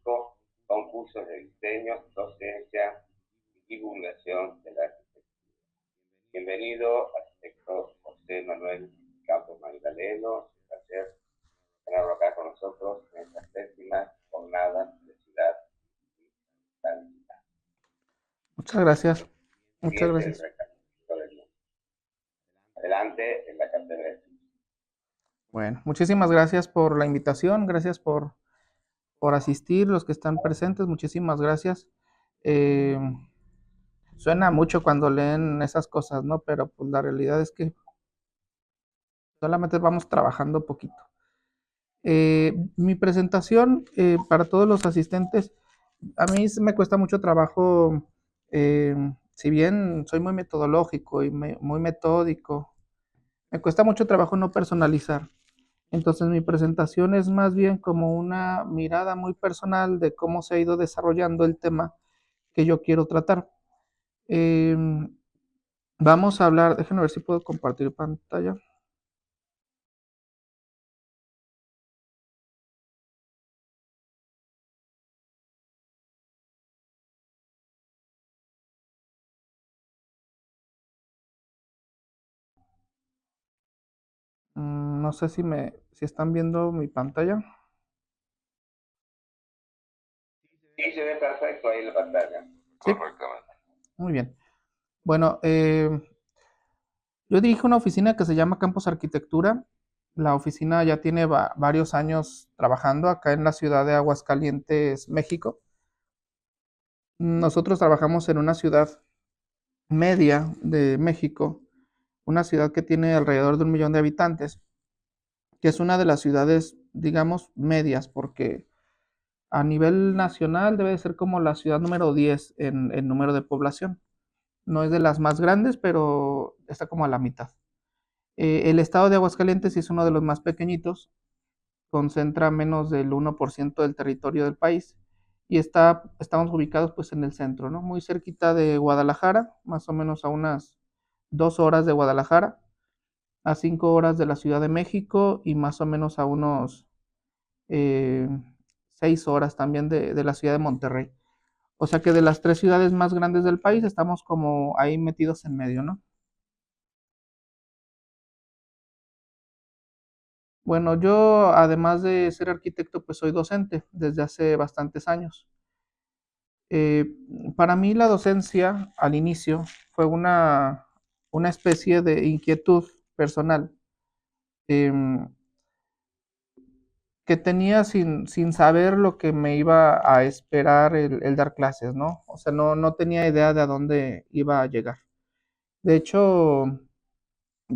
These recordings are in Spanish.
con cursos de diseño, docencia y divulgación de la arquitectura. Bienvenido, arquitecto José Manuel Campos Magdaleno. Es un placer tenerlo acá con nosotros en esta séptima jornada de ciudad digital. Muchas gracias, muchas Siguiente el gracias. recapitulado del mundo. Adelante en la cátedra. Bueno, muchísimas gracias por la invitación, gracias por asistir, los que están presentes, muchísimas gracias. Eh, Suena mucho cuando leen esas cosas, ¿no? Pero pues la realidad es que solamente vamos trabajando poquito. Mi presentación para todos los asistentes, a mí me cuesta mucho trabajo, eh, si bien soy muy metodológico y muy metódico, me cuesta mucho trabajo no personalizar. Entonces mi presentación es más bien como una mirada muy personal de cómo se ha ido desarrollando el tema que yo quiero tratar. Eh, Vamos a hablar, déjenme ver si puedo compartir pantalla. No sé si están viendo mi pantalla. Sí, se ve perfecto ahí en la pantalla. Sí, Correctamente. muy bien. Bueno, yo dirijo una oficina que se llama Campos Arquitectura. La oficina ya tiene varios años trabajando acá en la ciudad de Aguascalientes, México. Nosotros trabajamos en una ciudad media de México, una ciudad que tiene alrededor de 1 millón de habitantes, que es una de las ciudades, digamos, medias, porque a nivel nacional debe ser como la ciudad número 10 en número de población. No es de las más grandes, pero está como a la mitad. El estado de Aguascalientes es uno de los más pequeñitos, concentra menos del 1% del territorio del país y estamos ubicados pues en el centro, ¿no? Muy cerquita de Guadalajara, más o menos a unas 2 horas de Guadalajara, a 5 horas de la Ciudad de México y más o menos a unos eh, 6 horas también de la ciudad de Monterrey. O sea que de las tres ciudades más grandes del país estamos como ahí metidos en medio, ¿no? Bueno, yo además de ser arquitecto, pues soy docente desde hace bastantes años. Eh, para mí la docencia al inicio fue una especie de inquietud personal. em, que tenía sin saber lo que me iba a esperar el dar clases, ¿no? O sea, no tenía idea de a dónde iba a llegar. De hecho,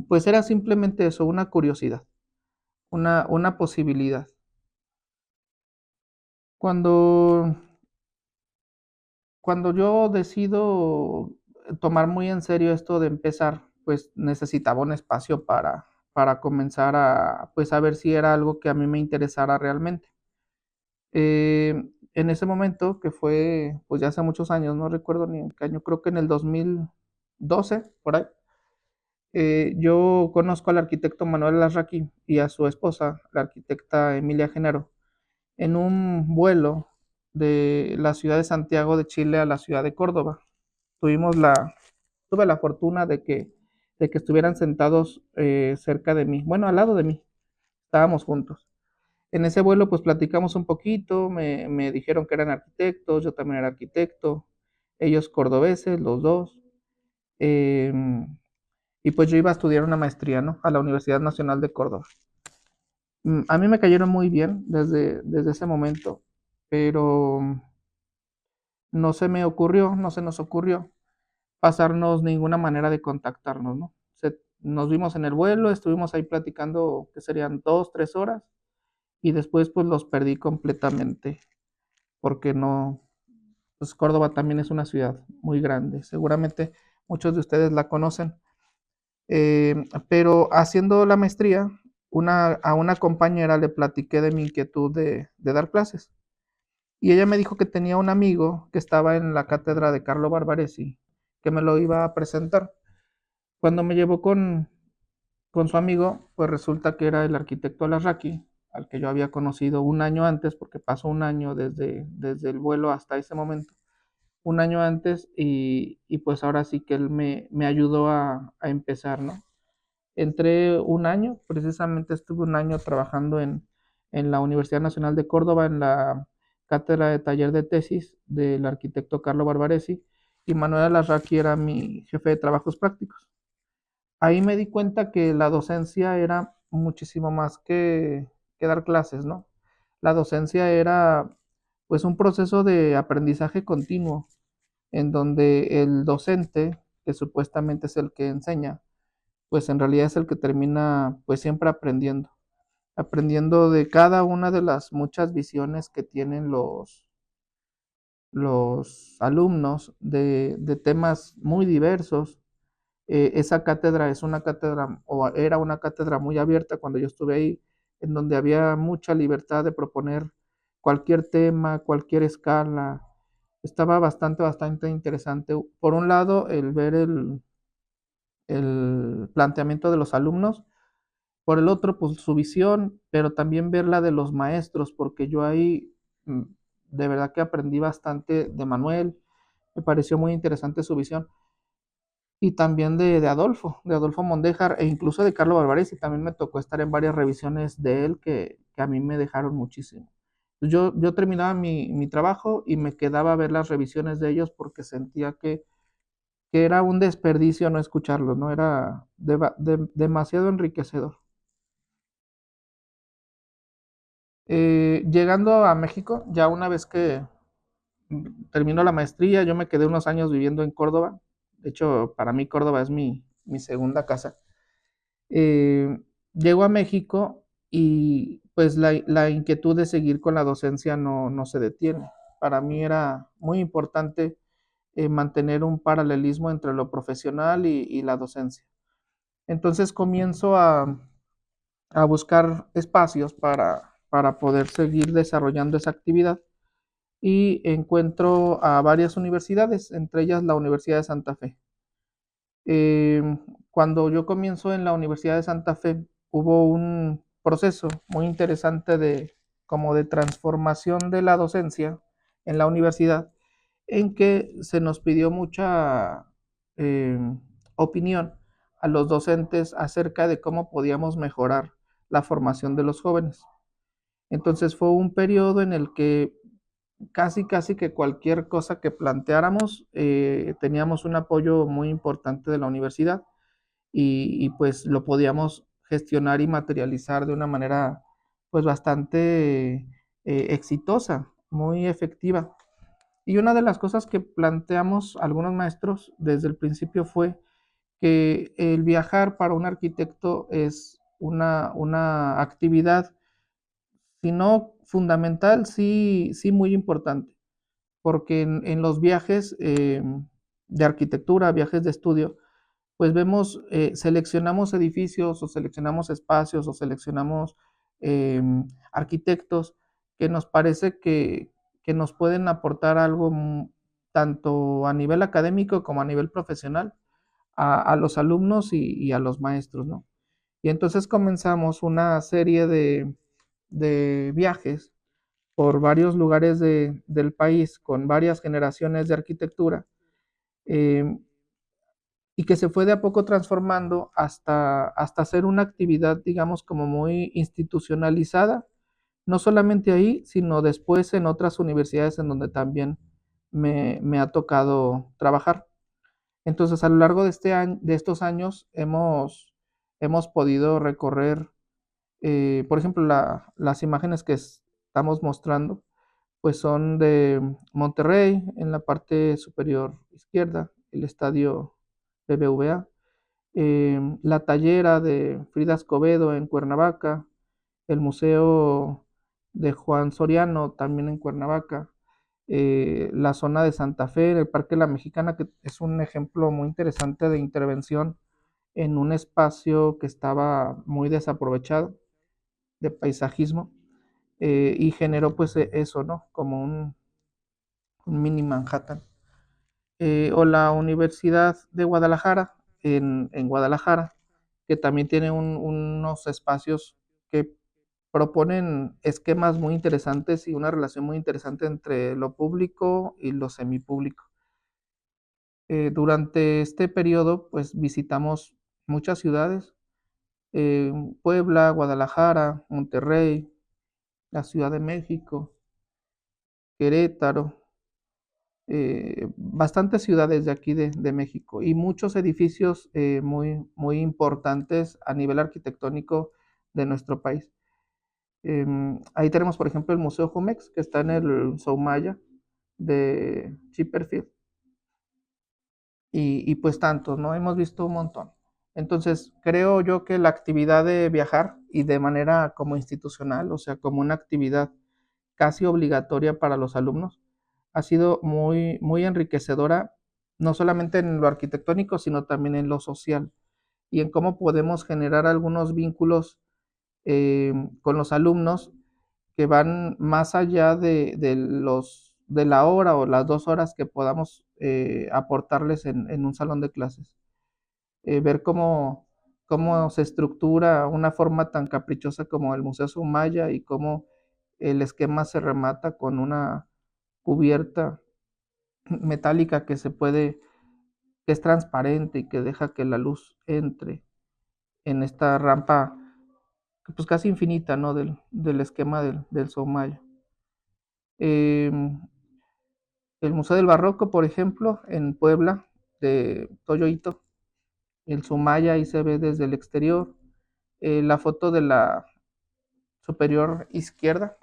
pues era simplemente eso, una curiosidad, una posibilidad. Cuando, cuando yo decido tomar muy en serio esto de empezar, pues necesitaba un espacio para comenzar pues a ver si era algo que a mí me interesara realmente. En ese momento, que fue pues ya hace muchos años, no recuerdo ni en qué año, creo que en el 2012, por ahí, yo conozco al arquitecto Manuel Larraqui y a su esposa, la arquitecta Emilia Genaro, en un vuelo de la ciudad de Santiago de Chile a la ciudad de Córdoba. Tuvimos tuve la fortuna de que estuvieran sentados cerca de mí, bueno, al lado de mí, estábamos juntos. En ese vuelo pues platicamos un poquito, me dijeron que eran arquitectos, yo también era arquitecto, ellos cordobeses, los dos, eh, y pues yo iba a estudiar una maestría, ¿no? A la Universidad Nacional de Córdoba. A mí me cayeron muy bien desde ese momento, pero no se me ocurrió, no se nos ocurrió pasarnos ninguna manera de contactarnos, ¿no? Nos vimos en el vuelo, estuvimos ahí platicando que serían 2, 3 horas y después pues los perdí completamente porque no, pues Córdoba también es una ciudad muy grande, seguramente muchos de ustedes la conocen. Pero haciendo la maestría, a una compañera le platiqué de mi inquietud de dar clases y ella me dijo que tenía un amigo que estaba en la cátedra de Carlo Barbaresi, que me lo iba a presentar. Cuando me llevó con su amigo, pues resulta que era el arquitecto Alarraqui, al que yo había conocido un año antes, porque pasó un año desde el vuelo hasta ese momento, un año antes, y pues ahora sí que él me ayudó a empezar, ¿no? Entré un año, precisamente estuve un año trabajando en la Universidad Nacional de Córdoba, en la cátedra de taller de tesis del arquitecto Carlo Barbaresi, y Manuel Alarraqui era mi jefe de trabajos prácticos. Ahí me di cuenta que la docencia era muchísimo más que dar clases, ¿no? La docencia era pues un proceso de aprendizaje continuo, en donde el docente, que supuestamente es el que enseña, pues en realidad es el que termina pues siempre aprendiendo, aprendiendo de cada una de las muchas visiones que tienen los alumnos de temas muy diversos. Esa cátedra es una cátedra, o era una cátedra muy abierta cuando yo estuve ahí, en donde había mucha libertad de proponer cualquier tema, cualquier escala. Estaba bastante interesante. Por un lado, el ver el planteamiento de los alumnos, por el otro, pues su visión, pero también ver la de los maestros, porque yo ahí mm, de verdad que aprendí bastante de Manuel, me pareció muy interesante su visión, y también de Adolfo Mondéjar, e incluso de Carlo Barbaresi, también me tocó estar en varias revisiones de él que a mí me dejaron muchísimo. Yo terminaba mi trabajo y me quedaba a ver las revisiones de ellos porque sentía que era un desperdicio no escucharlos, ¿no? Era demasiado enriquecedor. Llegando a México, ya una vez que terminó la maestría, yo me quedé unos años viviendo en Córdoba. De hecho, para mí Córdoba es mi segunda casa. Eh, Llego a México y pues la inquietud de seguir con la docencia no se detiene. Para mí era muy importante mantener un paralelismo entre lo profesional y la docencia. Entonces comienzo a buscar espacios para poder seguir desarrollando esa actividad y encuentro a varias universidades, entre ellas la Universidad de Santa Fe. Eh, Cuando yo comienzo en la Universidad de Santa Fe, hubo un proceso muy interesante como de transformación de la docencia en la universidad, en que se nos pidió mucha eh, opinión a los docentes acerca de cómo podíamos mejorar la formación de los jóvenes. Entonces fue un periodo en el que casi que cualquier cosa que planteáramos, teníamos un apoyo muy importante de la universidad y pues lo podíamos gestionar y materializar de una manera pues bastante exitosa, muy efectiva. Y una de las cosas que planteamos algunos maestros desde el principio fue que el viajar para un arquitecto es una actividad, si no fundamental, sí muy importante, porque en los viajes de arquitectura, viajes de estudio, pues vemos, seleccionamos edificios o seleccionamos espacios o seleccionamos eh, arquitectos que nos parece que nos pueden aportar algo tanto a nivel académico como a nivel profesional a los alumnos y a los maestros, ¿no? Y entonces comenzamos una serie de viajes por varios lugares del país con varias generaciones de arquitectura, eh, y que se fue de a poco transformando hasta ser una actividad, digamos, como muy institucionalizada, no solamente ahí, sino después en otras universidades en donde también me ha tocado trabajar. Entonces, a lo largo de estos años hemos podido recorrer, por ejemplo, las imágenes que estamos mostrando, pues son de Monterrey, en la parte superior izquierda, el estadio BBVA, la tallera de Frida Escobedo en Cuernavaca, el museo de Juan Soriano también en Cuernavaca, la zona de Santa Fe, el Parque La Mexicana, que es un ejemplo muy interesante de intervención en un espacio que estaba muy desaprovechado de paisajismo, y generó pues eso, ¿no? Como un mini Manhattan. O la Universidad de Guadalajara, en Guadalajara, que también tiene unos espacios que proponen esquemas muy interesantes y una relación muy interesante entre lo público y lo semipúblico. Durante este periodo, pues visitamos muchas ciudades, eh, Puebla, Guadalajara, Monterrey, la Ciudad de México, Querétaro, bastantes ciudades de aquí de México y muchos edificios muy importantes a nivel arquitectónico de nuestro país. Ahí tenemos, por ejemplo, el Museo Jumex, que está en el Soumaya de Chipperfield, y pues tantos, ¿no? Hemos visto un montón. Entonces, creo yo que la actividad de viajar y de manera como institucional, o sea, como una actividad casi obligatoria para los alumnos, ha sido muy enriquecedora, no solamente en lo arquitectónico, sino también en lo social y en cómo podemos generar algunos vínculos con los alumnos que van más allá de la hora o las 2 horas que podamos aportarles en un salón de clases. Ver cómo se estructura una forma tan caprichosa como el Museo Sumaya y cómo el esquema se remata con una cubierta metálica que es transparente y que deja que la luz entre en esta rampa pues casi infinita, ¿no? Del esquema del Soumaya. Eh, el Museo del Barroco, por ejemplo, en Puebla, de Toyo Ito, el Soumaya ahí se ve desde el exterior. La foto de la superior izquierda,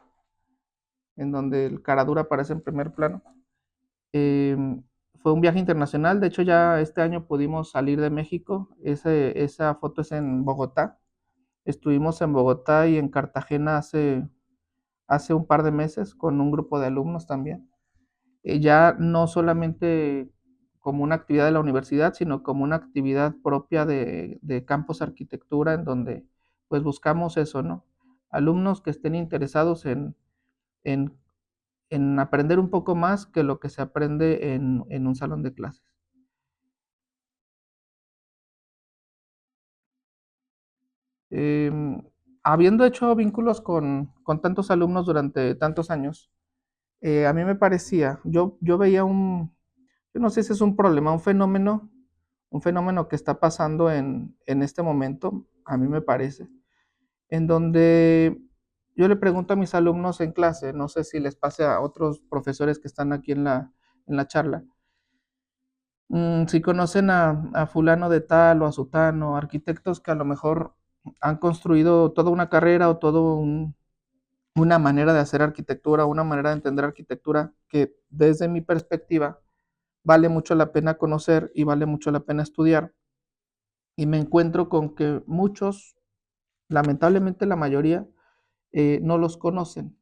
en donde el Caradura aparece en primer plano. Eh, Fue un viaje internacional, de hecho ya este año pudimos salir de México, esa foto es en Bogotá, estuvimos en Bogotá y en Cartagena hace un par de meses con un grupo de alumnos también. Ya no solamente como una actividad de la universidad, sino como una actividad propia de Campus Arquitectura, en donde pues buscamos eso, ¿no? Alumnos que estén interesados en, en aprender un poco más que lo que se aprende en un salón de clases. Eh, Habiendo hecho vínculos con tantos alumnos durante tantos años, a mí me parecía, yo veía yo no sé si es un problema, un fenómeno que está pasando en este momento, a mí me parece, en donde yo le pregunto a mis alumnos en clase, no sé si les pase a otros profesores que están aquí en la charla, si conocen a fulano de tal o a sutano, arquitectos que a lo mejor han construido toda una carrera o una manera de hacer arquitectura, una manera de entender arquitectura que desde mi perspectiva vale mucho la pena conocer y vale mucho la pena estudiar. Y me encuentro con que muchos, lamentablemente la mayoría, no los conocen.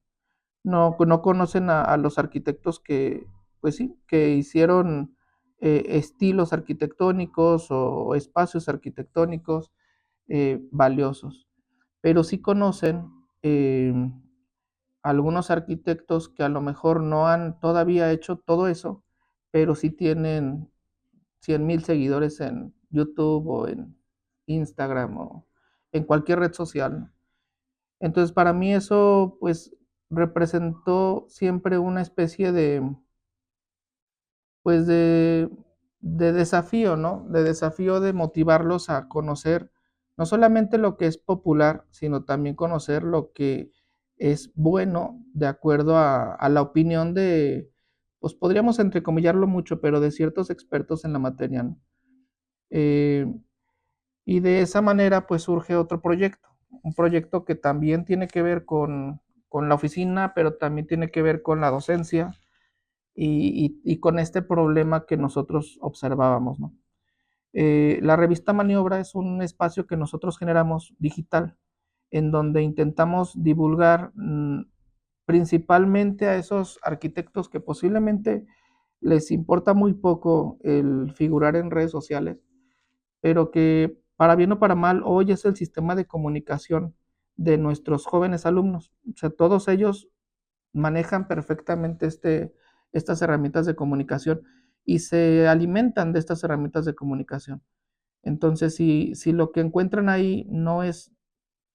No conocen a los arquitectos que, pues sí, que hicieron estilos arquitectónicos o espacios arquitectónicos valiosos, pero sí conocen eh, algunos arquitectos que a lo mejor no han todavía hecho todo eso, pero sí tienen 100,000 seguidores en YouTube o en Instagram o en cualquier red social, ¿no? Entonces, para mí eso, pues, representó siempre una especie pues, de desafío, ¿no? De desafío de motivarlos a conocer no solamente lo que es popular, sino también conocer lo que es bueno de acuerdo a la opinión pues, podríamos entrecomillarlo mucho, pero de ciertos expertos en la materia, ¿no? Eh, y de esa manera, pues, surge otro proyecto, un proyecto que también tiene que ver con la oficina, pero también tiene que ver con la docencia y con este problema que nosotros observábamos, ¿no? La revista Maniobra es un espacio que nosotros generamos digital, en donde intentamos divulgar principalmente a esos arquitectos que posiblemente les importa muy poco el figurar en redes sociales, pero que para bien o para mal hoy es el sistema de comunicación de nuestros jóvenes alumnos. O sea, todos ellos manejan perfectamente estas herramientas de comunicación y se alimentan de estas herramientas de comunicación. Entonces, si lo que encuentran ahí no es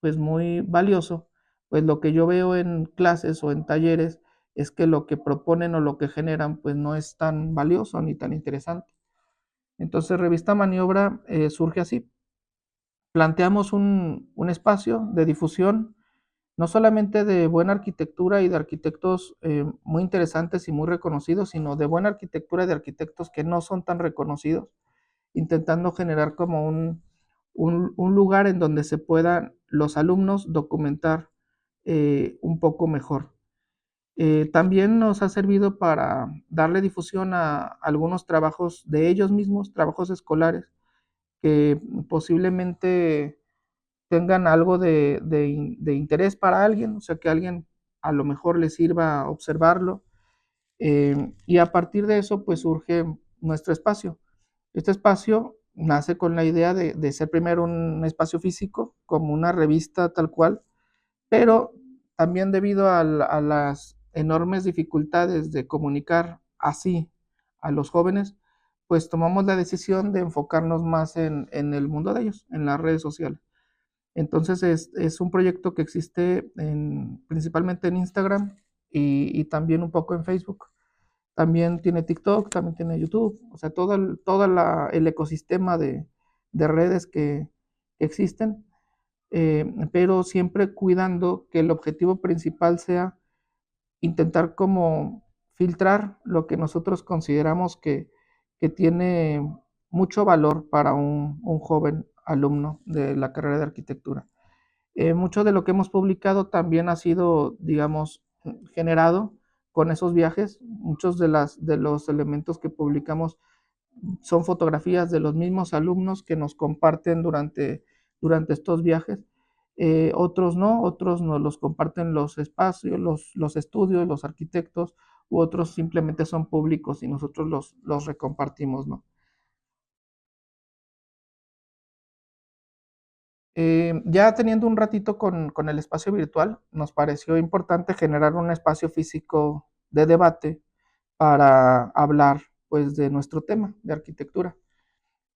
pues muy valioso, pues lo que yo veo en clases o en talleres es que lo que proponen o lo que generan pues no es tan valioso ni tan interesante. Entonces Revista Maniobra surge así. Planteamos un espacio de difusión, no solamente de buena arquitectura y de arquitectos muy interesantes y muy reconocidos, sino de buena arquitectura y de arquitectos que no son tan reconocidos, intentando generar como un lugar en donde se puedan los alumnos documentar un poco mejor. También nos ha servido para darle difusión a algunos trabajos de ellos mismos, trabajos escolares, que posiblemente tengan algo de interés para alguien, o sea, que alguien a lo mejor le sirva observarlo. Y a partir de eso, pues surge nuestro espacio. Este espacio nace con la idea de ser primero un espacio físico, como una revista tal cual, pero también debido a las enormes dificultades de comunicar así a los jóvenes, pues tomamos la decisión de enfocarnos más en el mundo de ellos, en las redes sociales. Entonces es un proyecto que existe principalmente en Instagram y también un poco en Facebook. También tiene TikTok, también tiene YouTube, o sea, el ecosistema de redes que existen, pero siempre cuidando que el objetivo principal sea intentar como filtrar lo que nosotros consideramos que tiene mucho valor para un joven alumno de la carrera de arquitectura. Mucho de lo que hemos publicado también ha sido, digamos, generado con esos viajes. Muchos de los elementos que publicamos son fotografías de los mismos alumnos que nos comparten durante estos viajes. Otros nos los comparten los espacios, los estudios, los arquitectos, u otros simplemente son públicos y nosotros los recompartimos, ¿no? Ya teniendo un ratito con el espacio virtual, nos pareció importante generar un espacio físico de debate para hablar pues de nuestro tema de arquitectura.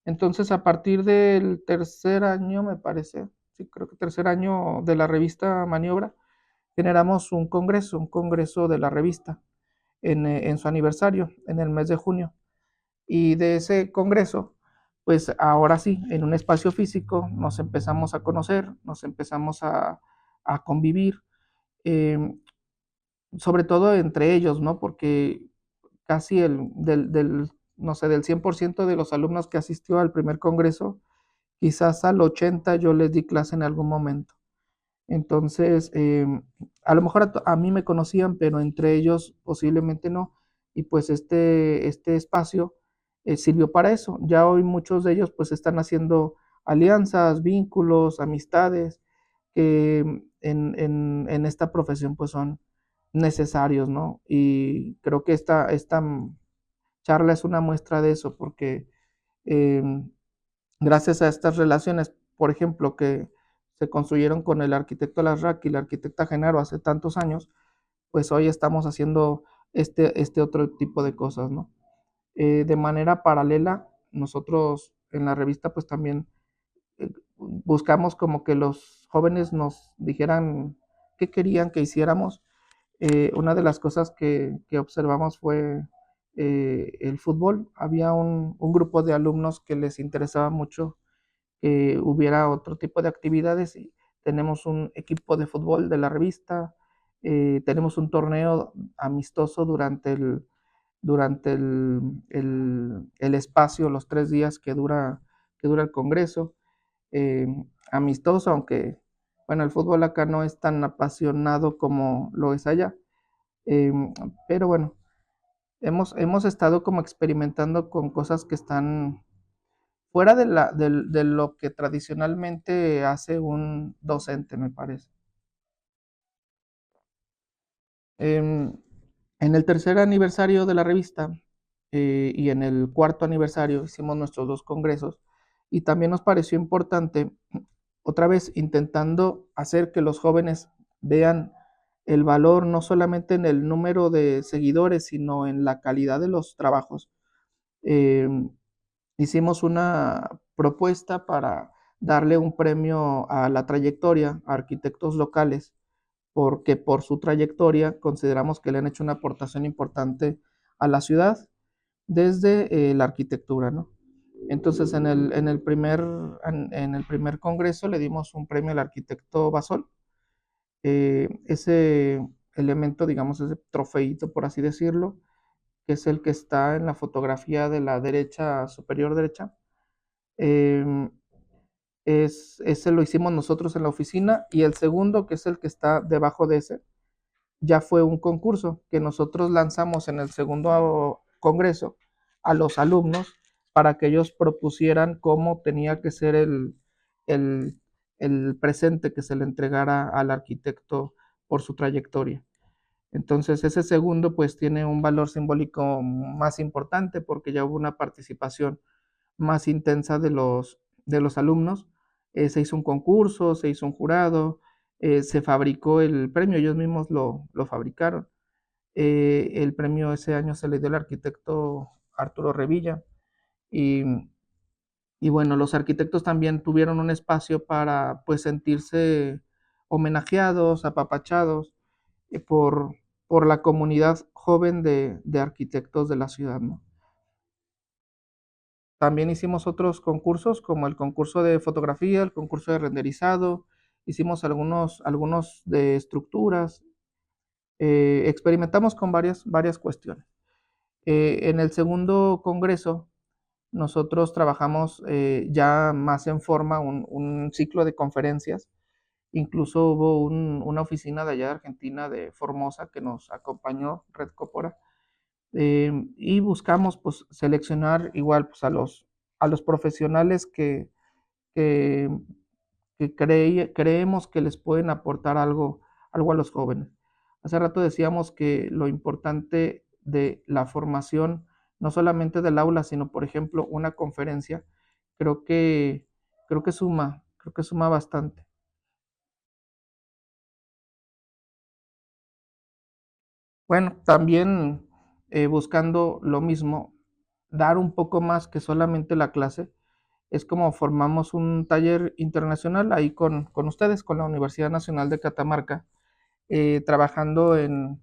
Entonces, a partir del tercer año, me parece, sí, creo que tercer año de la revista Maniobra, generamos un congreso de la revista en su aniversario, en el mes de junio. Y de ese congreso, pues ahora sí, en un espacio físico nos empezamos a conocer, nos empezamos a convivir, eh, sobre todo entre ellos, ¿no? Porque casi no sé, del 100% de los alumnos que asistió al primer congreso, quizás al 80 yo les di clase en algún momento. Entonces, a lo mejor a mí me conocían, pero entre ellos posiblemente no. Y pues este espacio sirvió para eso. Ya hoy muchos de ellos pues están haciendo alianzas, vínculos, amistades, que en esta profesión pues son necesarios, ¿no? Y creo que esta charla es una muestra de eso, porque eh, gracias a estas relaciones, por ejemplo, que se construyeron con el arquitecto Larraque y la arquitecta Genaro hace tantos años, pues hoy estamos haciendo este otro tipo de cosas, ¿no? De manera paralela, nosotros en la revista pues también buscamos como que los jóvenes nos dijeran qué querían que hiciéramos. Una de las cosas que observamos fue el fútbol. Había un grupo de alumnos que les interesaba mucho que hubiera otro tipo de actividades. Y tenemos un equipo de fútbol de la revista, tenemos un torneo amistoso durante el espacio, los 3 días que dura el Congreso, eh, amistoso, aunque, bueno, el fútbol acá no es tan apasionado como lo es allá, eh, pero bueno, hemos estado como experimentando con cosas que están fuera de lo que tradicionalmente hace un docente, me parece. Em, en el tercer aniversario de la revista y en el cuarto aniversario hicimos nuestros 2 congresos y también nos pareció importante, otra vez intentando hacer que los jóvenes vean el valor no solamente en el número de seguidores, sino en la calidad de los trabajos. Em, Hicimos una propuesta para darle un premio a la trayectoria a arquitectos locales porque por su trayectoria consideramos que le han hecho una aportación importante a la ciudad desde la arquitectura, ¿no? Entonces, en el primer congreso le dimos un premio al arquitecto Basol. Ese elemento, digamos, ese trofeito, por así decirlo, que es el que está en la fotografía de la derecha, superior derecha, eh, ese lo hicimos nosotros en la oficina, y el segundo, que es el que está debajo de ese, ya fue un concurso que nosotros lanzamos en el segundo congreso a los alumnos para que ellos propusieran cómo tenía que ser el, el presente que se le entregara al arquitecto por su trayectoria. Entonces ese segundo pues tiene un valor simbólico más importante porque ya hubo una participación más intensa de los alumnos. Se hizo un concurso, se hizo un jurado, se fabricó el premio, ellos mismos lo fabricaron. El premio ese año se le dio al arquitecto Arturo Revilla. Y, y bueno, los arquitectos también tuvieron un espacio para pues sentirse homenajeados, apapachados por la comunidad joven de arquitectos de la ciudad, ¿no? También hicimos otros concursos, como el concurso de fotografía, el concurso de renderizado, hicimos algunos de estructuras, experimentamos con varias cuestiones. En el segundo congreso, nosotros trabajamos ya más en forma un ciclo de conferencias. Incluso hubo una oficina de allá de Argentina, de Formosa, que nos acompañó, Red Copora, y buscamos pues seleccionar igual pues a los profesionales que, creemos que les pueden aportar algo a los jóvenes. Hace rato decíamos que lo importante de la formación, no solamente del aula, sino por ejemplo una conferencia, creo que, creo que suma bastante. Bueno, también buscando lo mismo, dar un poco más que solamente la clase, es como formamos un taller internacional ahí con ustedes, con la Universidad Nacional de Catamarca, trabajando en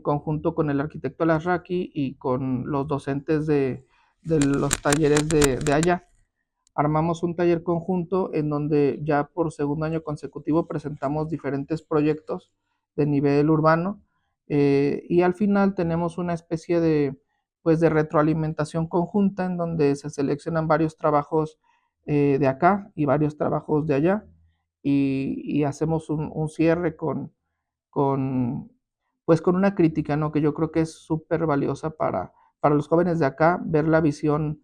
conjunto con el arquitecto Alasraqui y con los docentes de los talleres de allá. Armamos un taller conjunto en donde ya por segundo año consecutivo presentamos diferentes proyectos de nivel urbano, y al final tenemos una especie pues de retroalimentación conjunta en donde se seleccionan varios trabajos de acá y varios trabajos de allá, y hacemos un cierre con, pues con una crítica, ¿no? Que yo creo que es súper valiosa para los jóvenes de acá, ver la visión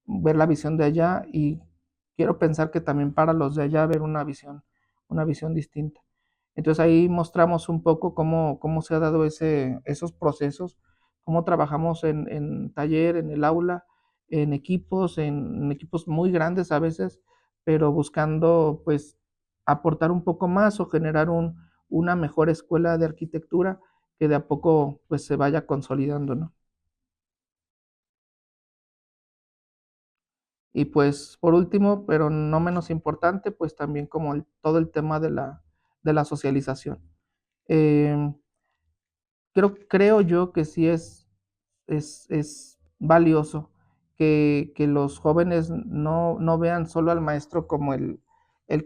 de allá, y quiero pensar que también para los de allá ver una visión distinta. Entonces ahí mostramos un poco cómo se ha dado esos procesos, cómo trabajamos en taller, en el aula, en equipos muy grandes a veces, pero buscando pues aportar un poco más o generar una mejor escuela de arquitectura que de a poco pues se vaya consolidando, ¿no? Y pues por último, pero no menos importante, pues también como todo el tema de la socialización. Eh, creo yo que sí es valioso que los jóvenes no vean solo al maestro como el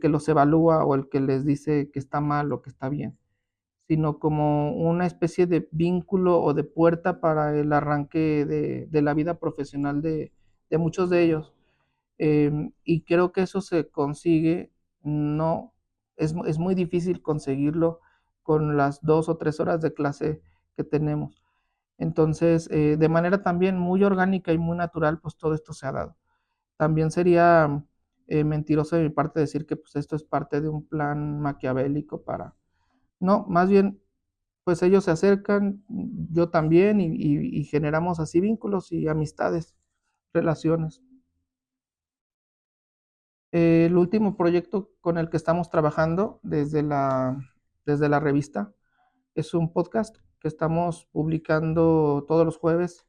que los evalúa o el que les dice que está mal o que está bien, sino como una especie de vínculo o de puerta para el arranque de la vida profesional de muchos de ellos. Y creo que eso se consigue, no, es muy difícil conseguirlo con las 2 o 3 horas de clase que tenemos. Entonces, de manera también muy orgánica y muy natural, pues todo esto se ha dado. También sería mentiroso de mi parte decir que pues esto es parte de un plan maquiavélico para... No, más bien, pues ellos se acercan, yo también, y generamos así vínculos y amistades, relaciones. El último proyecto con el que estamos trabajando desde la revista es un podcast que estamos publicando todos los jueves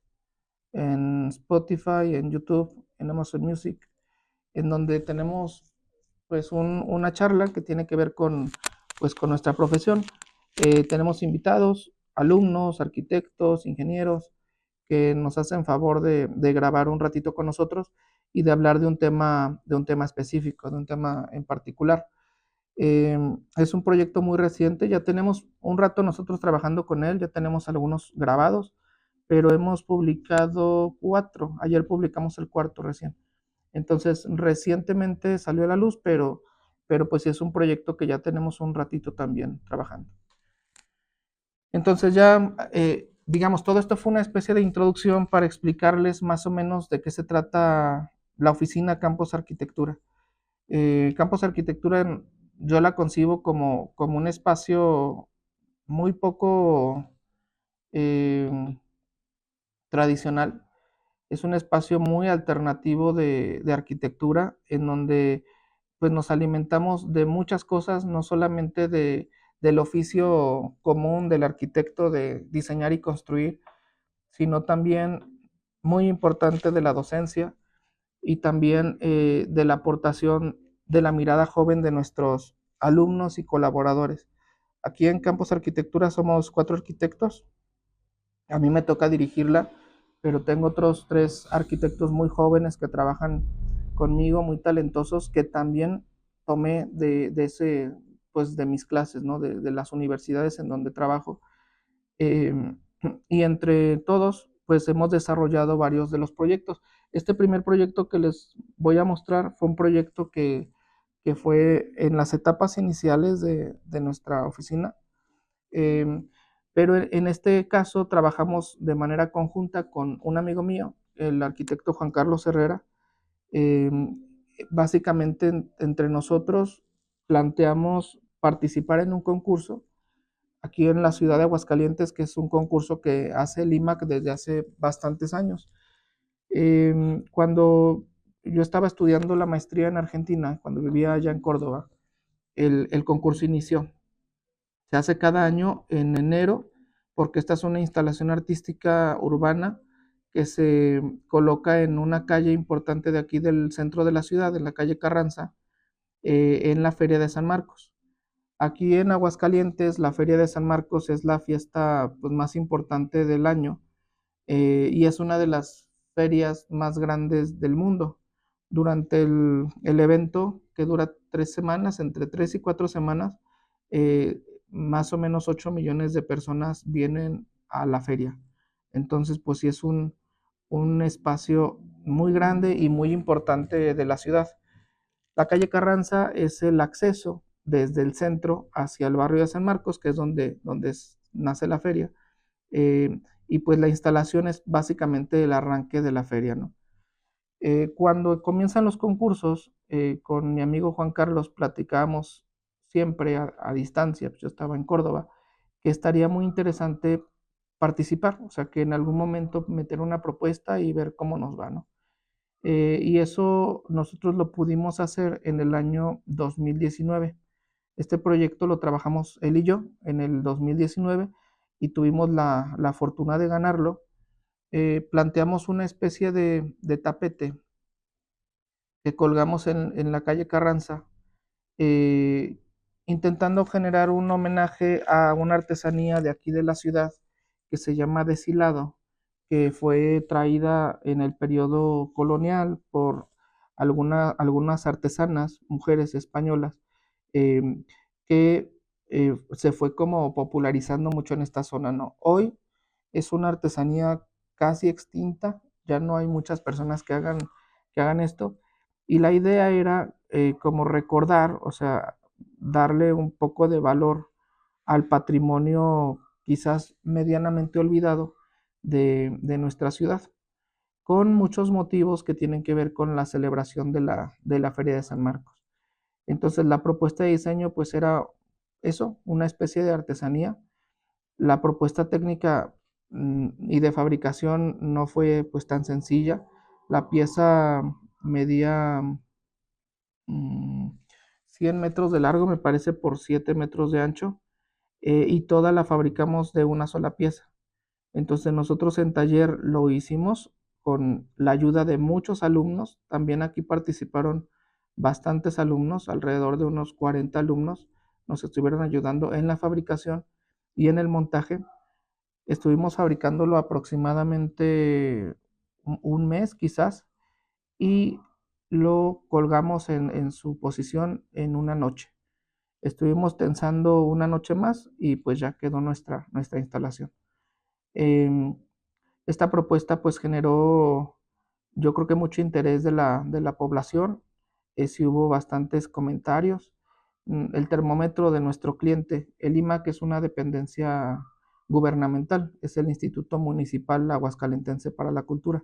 en Spotify, en YouTube, en Amazon Music, en donde tenemos pues una charla que tiene que ver con, pues, con nuestra profesión. Tenemos invitados, alumnos, arquitectos, ingenieros, que nos hacen favor de grabar un ratito con nosotros y de hablar de un tema específico, de un tema en particular. Es un proyecto muy reciente, ya tenemos un rato nosotros trabajando con él, ya tenemos algunos grabados, pero hemos publicado 4, ayer publicamos el cuarto recién. Entonces, recientemente salió a la luz, pero pues es un proyecto que ya tenemos un ratito también trabajando. Entonces ya, digamos, todo esto fue una especie de introducción para explicarles más o menos de qué se trata la oficina Campos Arquitectura. Campos Arquitectura yo la concibo como un espacio muy poco eh, tradicional. Es un espacio muy alternativo de arquitectura en donde pues nos alimentamos de muchas cosas, no solamente del oficio común del arquitecto de diseñar y construir, sino también muy importante de la docencia y también de la aportación de la mirada joven de nuestros alumnos y colaboradores. Aquí en Campos Arquitectura somos 4 arquitectos, a mí me toca dirigirla, pero tengo otros 3 arquitectos muy jóvenes que trabajan conmigo, muy talentosos, que también tomé ese, pues de mis clases, ¿no? De las universidades en donde trabajo. Eh, y entre todos, pues hemos desarrollado varios de los proyectos. Este primer proyecto que les voy a mostrar fue un proyecto que fue en las etapas iniciales de nuestra oficina. Eh, pero en este caso trabajamos de manera conjunta con un amigo mío, el arquitecto Juan Carlos Herrera. Eh, Básicamente entre nosotros planteamos participar en un concurso aquí en la ciudad de Aguascalientes, que es un concurso que hace el IMAC desde hace bastantes años. Cuando yo estaba estudiando la maestría en Argentina, cuando vivía allá en Córdoba, el concurso inició. Se hace cada año en enero porque esta es una instalación artística urbana que se coloca en una calle importante de aquí del centro de la ciudad, en la calle Carranza, en la Feria de San Marcos. Aquí en Aguascalientes, la Feria de San Marcos es la fiesta pues, más importante del año y es una de las ferias más grandes del mundo. Durante el evento, que dura 3 semanas, entre 3 y 4 semanas, más o menos 8 millones de personas vienen a la feria. Entonces, pues sí es un espacio muy grande y muy importante de la ciudad. La calle Carranza es el acceso desde el centro hacia el barrio de San Marcos, que es donde nace la feria. Y pues la instalación es básicamente el arranque de la feria, ¿no? Cuando comienzan los concursos, con mi amigo Juan Carlos platicábamos siempre a distancia, pues yo estaba en Córdoba, que estaría muy interesante participar, o sea, que en algún momento meter una propuesta y ver cómo nos va, ¿no? Y eso nosotros lo pudimos hacer en el año 2019. Este proyecto lo trabajamos él y yo en el 2019 y tuvimos la fortuna de ganarlo. Planteamos una especie de tapete que colgamos en la calle Carranza, eh, intentando generar un homenaje a una artesanía de aquí de la ciudad que se llama deshilado, que fue traída en el periodo colonial por algunas artesanas, mujeres españolas, eh, que se fue como popularizando mucho en esta zona, ¿no? Hoy es una artesanía casi extinta, ya no hay muchas personas que hagan esto, y la idea era como recordar, o sea, darle un poco de valor al patrimonio quizás medianamente olvidado de nuestra ciudad, con muchos motivos que tienen que ver con la celebración de la Feria de San Marcos. Entonces la propuesta de diseño pues era eso, una especie de artesanía. La propuesta técnica y de fabricación no fue pues tan sencilla. La pieza medía mm, 100 metros de largo, me parece, por 7 metros de ancho, y toda la fabricamos de una sola pieza. Entonces nosotros en taller lo hicimos con la ayuda de muchos alumnos. También aquí participaron bastantes alumnos, alrededor de unos 40 alumnos nos estuvieron ayudando en la fabricación y en el montaje. Estuvimos fabricándolo aproximadamente un mes quizás y lo colgamos en su posición en una noche. Estuvimos tensando una noche más y pues ya quedó nuestra instalación. Em, Esta propuesta pues generó, yo creo que mucho interés de la población. Sí hubo bastantes comentarios. El termómetro de nuestro cliente, el IMAC, es una dependencia gubernamental, es el Instituto Municipal Aguascalentense para la Cultura.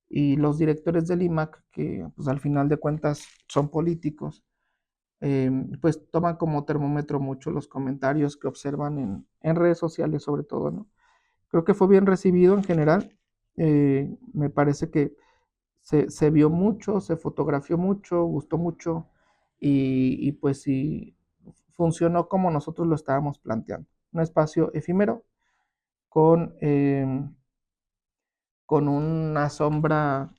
Y los directores del IMAC, que pues al final de cuentas son políticos, pues toman como termómetro mucho los comentarios que observan en redes sociales sobre todo, ¿no? Creo que fue bien recibido en general. Me parece que se vio mucho, se fotografió mucho, gustó mucho y pues sí, funcionó como nosotros lo estábamos planteando. Un espacio efímero con, con una sombra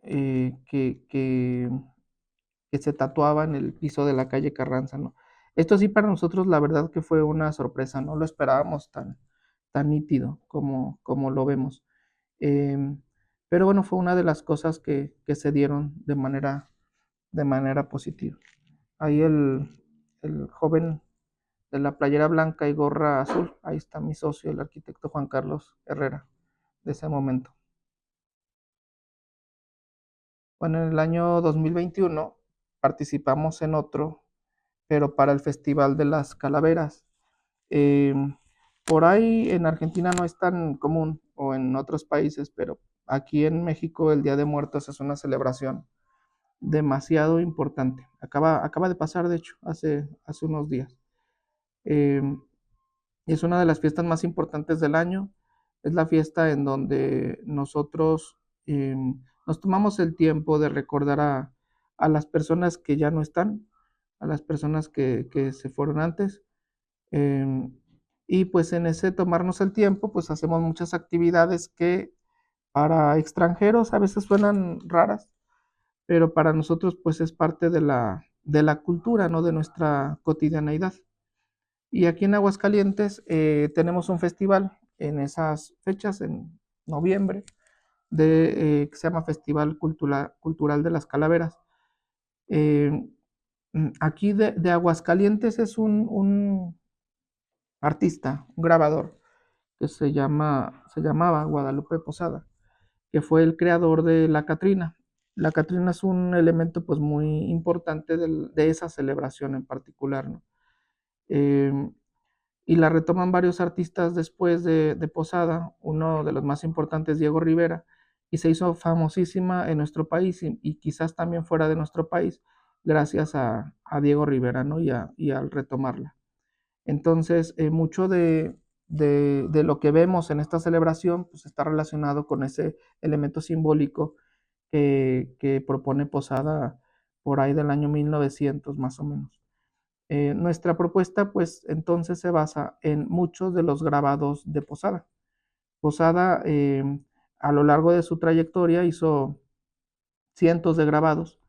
que se tatuaba en el piso de la calle Carranza, ¿no? Esto sí para nosotros la verdad que fue una sorpresa, no lo esperábamos tan nítido como lo vemos. Em, pero bueno, fue una de las cosas que se dieron de manera positiva. Ahí el joven de la playera blanca y gorra azul, ahí está mi socio, el arquitecto Juan Carlos Herrera, de ese momento. Bueno, en el año 2021 participamos en otro, pero para el Festival de las Calaveras. Em, por ahí en Argentina no es tan común, o en otros países, pero aquí en México el Día de Muertos es una celebración demasiado importante. Acaba de pasar, de hecho, hace unos días. Em, es una de las fiestas más importantes del año. Es la fiesta en donde nosotros nos tomamos el tiempo de recordar a las personas que ya no están, a las personas que se fueron antes. Em, y pues en ese tomarnos el tiempo, pues hacemos muchas actividades que para extranjeros a veces suenan raras, pero para nosotros pues es parte de la cultura, ¿no? De nuestra cotidianeidad. Y aquí en Aguascalientes tenemos un festival en esas fechas, en noviembre, que se llama Festival Cultural de las Calaveras. Eh, Aquí de Aguascalientes es un artista, un grabador, que se llamaba Guadalupe Posada, que fue el creador de la Catrina. La Catrina es un elemento pues muy importante de esa celebración en particular, ¿no? Eh, y la retoman varios artistas después de Posada, uno de los más importantes, Diego Rivera, y se hizo famosísima en nuestro país y quizás también fuera de nuestro país, gracias a Diego Rivera, ¿no? Y al retomarla. Entonces, mucho de lo que vemos en esta celebración pues, está relacionado con ese elemento simbólico que propone Posada por ahí del año 1900 más o menos. Nuestra propuesta pues entonces se basa en muchos de los grabados de Posada. Posada a lo largo de su trayectoria hizo cientos de grabados.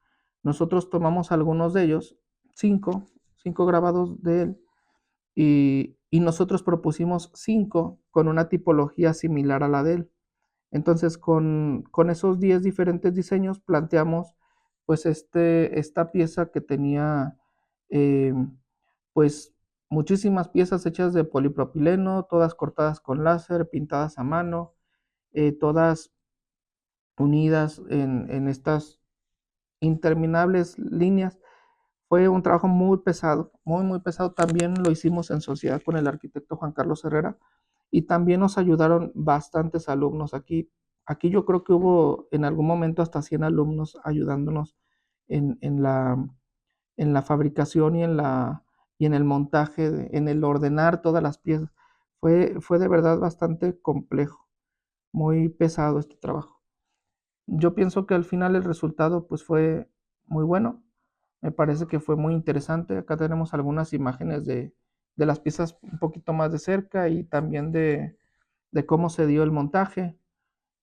Nosotros tomamos algunos de ellos, cinco grabados de él, y nosotros propusimos 5 con una tipología similar a la de él. Entonces, con esos 10 diferentes diseños planteamos pues esta pieza que tenía pues muchísimas piezas hechas de polipropileno, todas cortadas con láser, pintadas a mano, todas unidas en estas interminables líneas. Fue un trabajo muy pesado, muy, muy pesado. También lo hicimos en sociedad con el arquitecto Juan Carlos Herrera y también nos ayudaron bastantes alumnos aquí. Aquí yo creo que hubo en algún momento hasta 100 alumnos ayudándonos en, en la, en la fabricación y en el montaje, en el ordenar todas las piezas. Fue de verdad bastante complejo, muy pesado este trabajo. Yo pienso que al final el resultado pues fue muy bueno. Me parece que fue muy interesante. Acá tenemos algunas imágenes de las piezas un poquito más de cerca y también de cómo se dio el montaje,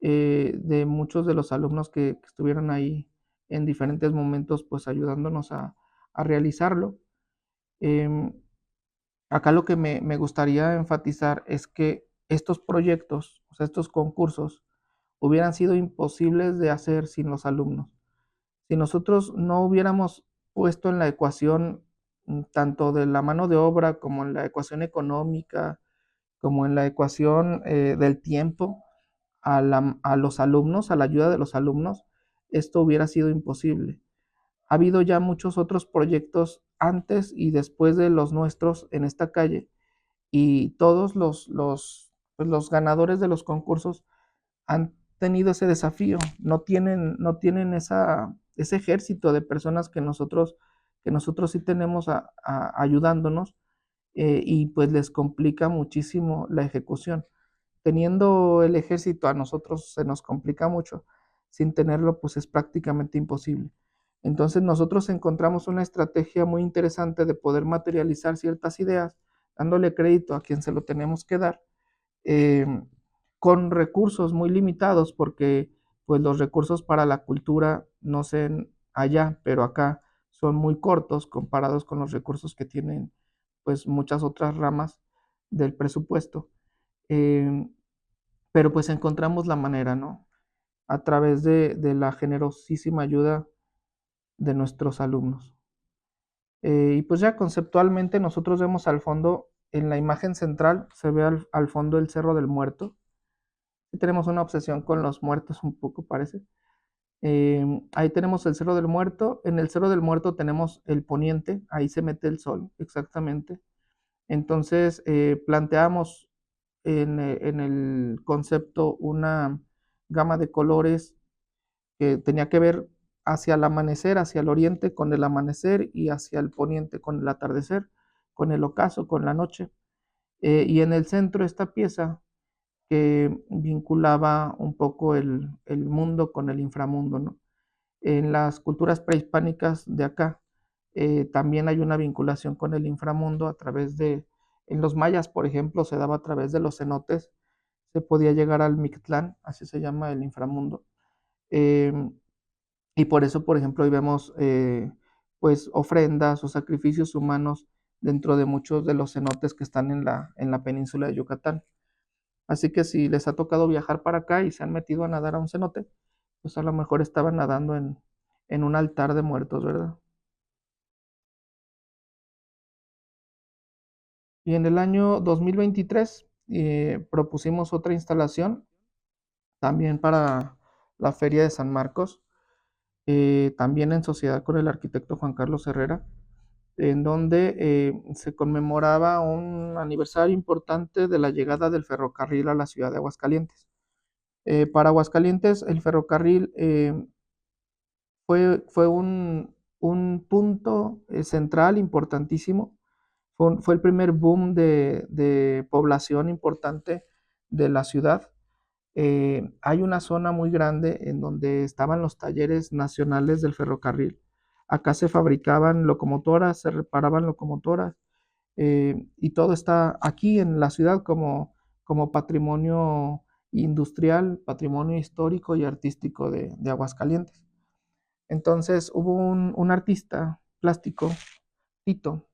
de muchos de los alumnos que estuvieron ahí en diferentes momentos, pues ayudándonos a realizarlo. Em, Acá lo que me gustaría enfatizar es que estos proyectos, o sea, estos concursos, hubieran sido imposibles de hacer sin los alumnos. Si nosotros no hubiéramos puesto en la ecuación tanto de la mano de obra como en la ecuación económica, como en la ecuación del tiempo a los alumnos, a la ayuda de los alumnos, esto hubiera sido imposible. Ha habido ya muchos otros proyectos antes y después de los nuestros en esta calle y todos pues los ganadores de los concursos han tenido ese desafío, no tienen ese ejército de personas que nosotros sí tenemos ayudándonos y pues les complica muchísimo la ejecución. Teniendo el ejército a nosotros se nos complica mucho, sin tenerlo pues es prácticamente imposible. Entonces nosotros encontramos una estrategia muy interesante de poder materializar ciertas ideas, dándole crédito a quien se lo tenemos que dar, eh, con recursos muy limitados, porque pues los recursos para la cultura, no sé allá, pero acá son muy cortos comparados con los recursos que tienen pues muchas otras ramas del presupuesto. Eh, pero pues encontramos la manera, ¿no? A través de la generosísima ayuda de nuestros alumnos. Y pues ya conceptualmente nosotros vemos al fondo, en la imagen central, se ve al fondo el Cerro del Muerto. Sí tenemos una obsesión con los muertos un poco, parece. Ahí tenemos el Cerro del Muerto. En el Cerro del Muerto tenemos el poniente, ahí se mete el sol, exactamente. Entonces planteamos en el concepto una gama de colores que tenía que ver hacia el amanecer, hacia el oriente con el amanecer y hacia el poniente con el atardecer, con el ocaso, con la noche. Y en el centro esta pieza que vinculaba un poco el mundo con el inframundo, ¿no? En las culturas prehispánicas de acá también hay una vinculación con el inframundo a través en los mayas, por ejemplo, se daba a través de los cenotes, se podía llegar al Mictlán, así se llama el inframundo. Eh, y por eso, por ejemplo, hoy vemos pues ofrendas o sacrificios humanos dentro de muchos de los cenotes que están en la península de Yucatán. Así que si les ha tocado viajar para acá y se han metido a nadar a un cenote, pues a lo mejor estaban nadando en un altar de muertos, ¿verdad? Y en el año 2023 propusimos otra instalación también para la Feria de San Marcos, también en sociedad con el arquitecto Juan Carlos Herrera, en donde se conmemoraba un aniversario importante de la llegada del ferrocarril a la ciudad de Aguascalientes. Para Aguascalientes, el ferrocarril fue un punto central importantísimo. Fue el primer boom de población importante de la ciudad. Hay una zona muy grande en donde estaban los talleres nacionales del ferrocarril. Acá se fabricaban locomotoras, se reparaban locomotoras, y todo está aquí en la ciudad como patrimonio industrial, patrimonio histórico y artístico de Aguascalientes. Entonces hubo un artista plástico, Tito,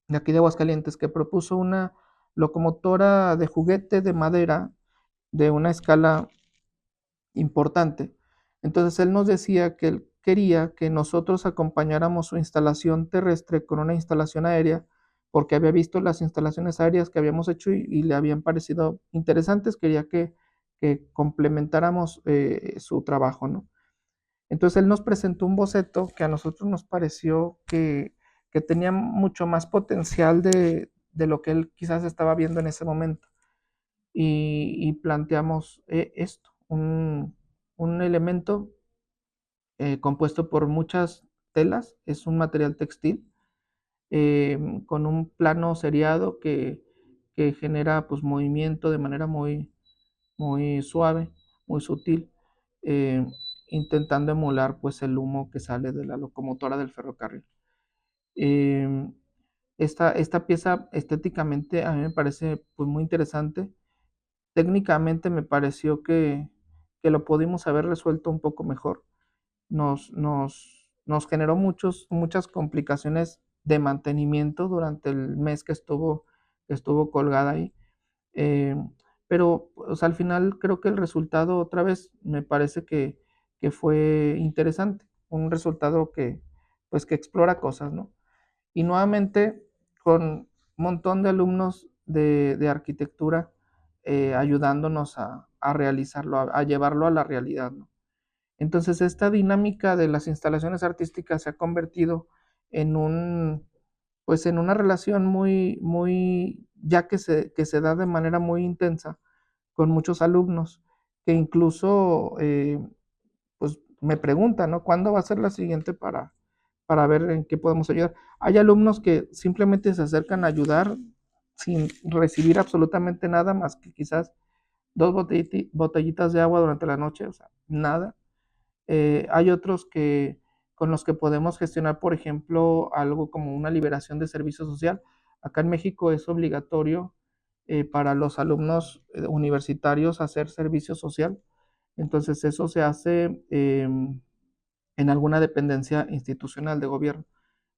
de aquí de Aguascalientes, que propuso una locomotora de juguete de madera de una escala importante. Entonces él nos decía que él quería que nosotros acompañáramos su instalación terrestre con una instalación aérea, porque había visto las instalaciones aéreas que habíamos hecho y le habían parecido interesantes, quería que complementáramos su trabajo, ¿no? Entonces él nos presentó un boceto que a nosotros nos pareció que tenía mucho más potencial de lo que él quizás estaba viendo en ese momento. Y planteamos esto, un elemento compuesto por muchas telas, es un material textil, con un plano seriado que genera pues movimiento de manera muy suave, muy sutil, eh, intentando emular pues el humo que sale de la locomotora del ferrocarril. Eh, esta pieza estéticamente a mí me parece pues muy interesante. Técnicamente me pareció que lo pudimos haber resuelto un poco mejor. Nos generó muchas complicaciones de mantenimiento durante el mes que estuvo colgada ahí. Eh, pero pues, al final creo que el resultado otra vez me parece que fue interesante, un resultado que pues que explora cosas, ¿no? Y nuevamente con un montón de alumnos de arquitectura ayudándonos a realizarlo, a llevarlo a la realidad, ¿no? Entonces esta dinámica de las instalaciones artísticas se ha convertido en un, pues en una relación ya que se da de manera muy intensa con muchos alumnos, que incluso pues me preguntan, ¿no? ¿Cuándo va a ser la siguiente para ver en qué podemos ayudar? Hay alumnos que simplemente se acercan a ayudar sin recibir absolutamente nada más que quizás dos botellitas de agua durante la noche, o sea, nada. Hay otros con los que podemos gestionar, por ejemplo, algo como una liberación de servicio social. Acá en México es obligatorio para los alumnos universitarios hacer servicio social. Entonces eso se hace en alguna dependencia institucional de gobierno.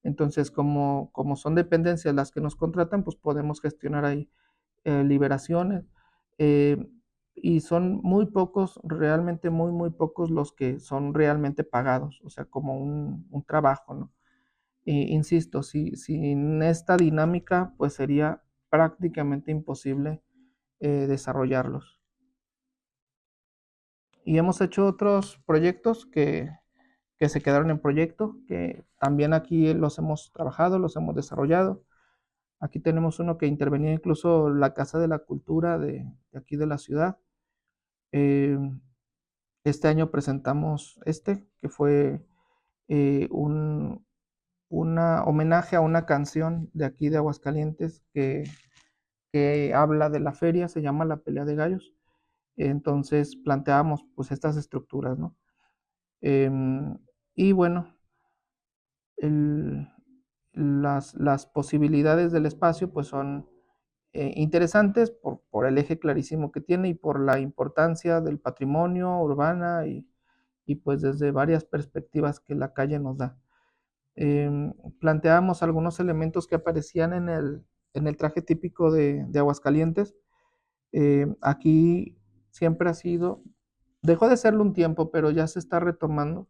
Entonces, como son dependencias las que nos contratan, pues podemos gestionar ahí liberaciones. eh, y son muy pocos, realmente muy pocos los que son realmente pagados, o sea, como un trabajo, ¿no? Insisto, sin esta dinámica, pues sería prácticamente imposible desarrollarlos. Y hemos hecho otros proyectos que se quedaron en proyecto, que también aquí los hemos trabajado, los hemos desarrollado. Aquí tenemos uno que intervenía incluso la Casa de la Cultura de aquí de la ciudad. Eh, este año presentamos que fue un homenaje a una canción de aquí de Aguascalientes que habla de la feria, se llama La Pelea de Gallos. Entonces planteamos pues estas estructuras, ¿no? Em, y bueno, el, las posibilidades del espacio pues son interesantes por el eje clarísimo que tiene y por la importancia del patrimonio urbana y pues desde varias perspectivas que la calle nos da. Planteamos algunos elementos que aparecían en el traje típico de Aguascalientes. Aquí siempre ha sido, dejó de serlo un tiempo, pero ya se está retomando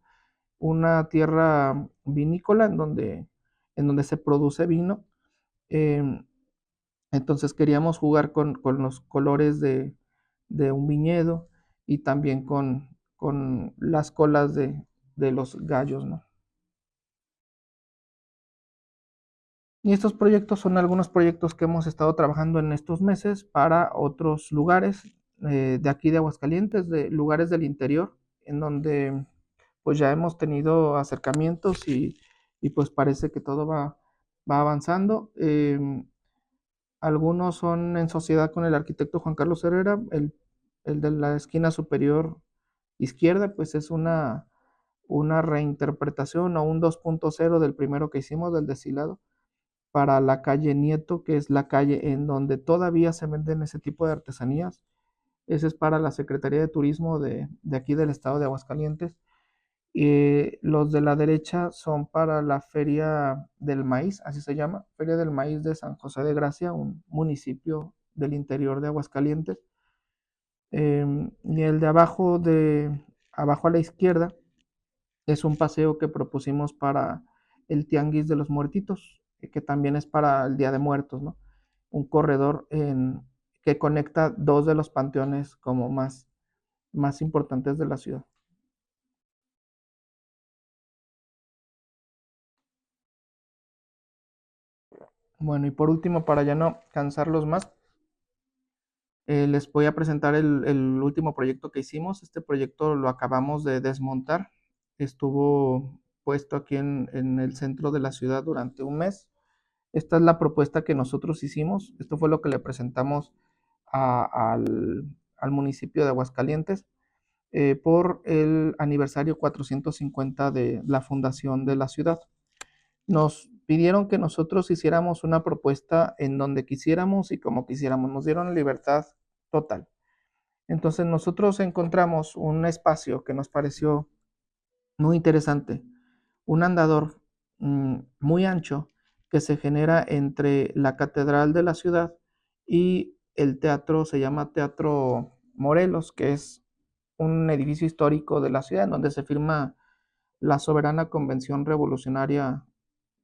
una tierra vinícola en donde se produce vino. Eh, entonces queríamos jugar con los colores de un viñedo y también con las colas de los gallos, ¿no? Y estos proyectos son algunos proyectos que hemos estado trabajando en estos meses para otros lugares de aquí de Aguascalientes, de lugares del interior, en donde pues ya hemos tenido acercamientos y pues parece que todo va avanzando. Algunos son en sociedad con el arquitecto Juan Carlos Herrera, el de la esquina superior izquierda, pues es una reinterpretación o un 2.0 del primero que hicimos, del deshilado para la calle Nieto, que es la calle en donde todavía se venden ese tipo de artesanías. Ese es para la Secretaría de Turismo de aquí del estado de Aguascalientes. Y los de la derecha son para la Feria del Maíz, así se llama, Feria del Maíz de San José de Gracia, un municipio del interior de Aguascalientes. Y el de abajo a la izquierda, es un paseo que propusimos para el Tianguis de los Muertitos, que también es para el Día de Muertos, ¿no? Un corredor que conecta dos de los panteones como más importantes de la ciudad. Bueno, y por último, para ya no cansarlos más, les voy a presentar el último proyecto que hicimos. Este proyecto lo acabamos de desmontar. Estuvo puesto aquí en el centro de la ciudad durante un mes. Esta es la propuesta que nosotros hicimos. Esto fue lo que le presentamos al municipio de Aguascalientes por el aniversario 450 de la fundación de la ciudad. Nos pidieron que nosotros hiciéramos una propuesta en donde quisiéramos y como quisiéramos. Nos dieron libertad total. Entonces nosotros encontramos un espacio que nos pareció muy interesante, un andador muy ancho que se genera entre la catedral de la ciudad y el teatro, se llama Teatro Morelos, que es un edificio histórico de la ciudad en donde se firma la soberana convención revolucionaria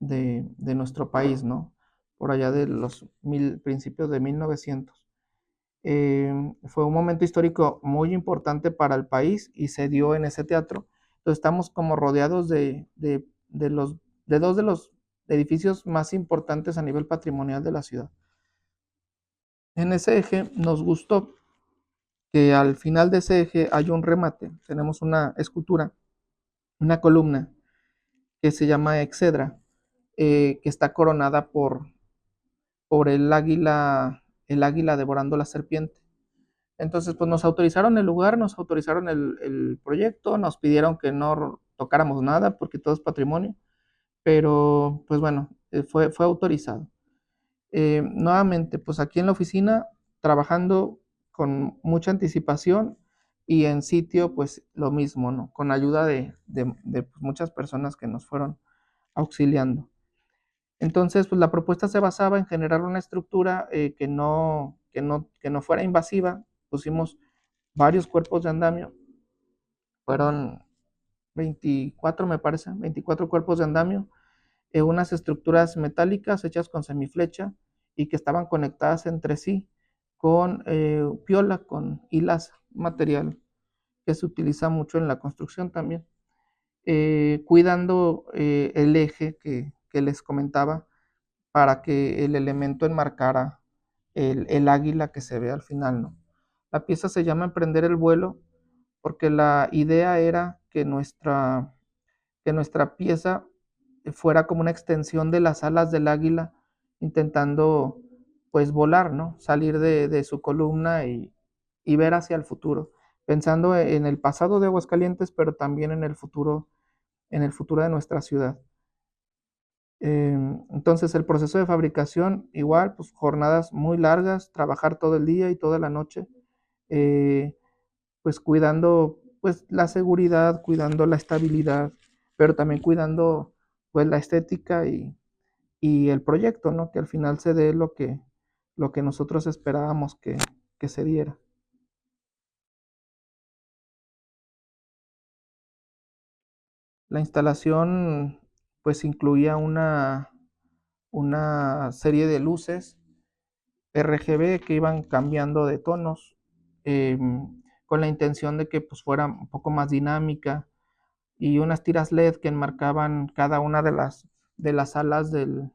de nuestro país, ¿no? Por allá de los principios de 1900. Fue un momento histórico muy importante para el país y se dio en ese teatro. Entonces estamos como rodeados de los, de dos de los edificios más importantes a nivel patrimonial de la ciudad. En ese eje nos gustó que al final de ese eje hay un remate. Tenemos una escultura, una columna que se llama Excedra, que está coronada por el águila devorando la serpiente. Entonces, pues nos autorizaron el lugar, nos autorizaron el proyecto, nos pidieron que no tocáramos nada porque todo es patrimonio, pero pues bueno, fue autorizado. Nuevamente, pues aquí en la oficina, trabajando con mucha anticipación y en sitio, pues lo mismo, ¿no? Con ayuda de pues, muchas personas que nos fueron auxiliando. Entonces, pues la propuesta se basaba en generar una estructura que no fuera invasiva. Pusimos varios cuerpos de andamio, fueron 24, me parece, 24 cuerpos de andamio, unas estructuras metálicas hechas con semiflecha y que estaban conectadas entre sí con piola, con hilaza, material que se utiliza mucho en la construcción también, cuidando el eje que les comentaba para que el elemento enmarcara el águila que se ve al final, ¿no? La pieza se llama Emprender el vuelo porque la idea era que nuestra pieza fuera como una extensión de las alas del águila, intentando pues volar, ¿no? Salir de su columna y ver hacia el futuro, pensando en el pasado de Aguascalientes, pero también en el futuro de nuestra ciudad. Entonces el proceso de fabricación, igual, pues jornadas muy largas, trabajar todo el día y toda la noche, eh, pues cuidando pues la seguridad, cuidando la estabilidad, pero también cuidando pues la estética y el proyecto, ¿no? Que al final se dé lo que nosotros esperábamos que se diera. La instalación pues incluía una serie de luces RGB que iban cambiando de tonos, con la intención de que pues fuera un poco más dinámica, y unas tiras LED que enmarcaban cada una de las alas del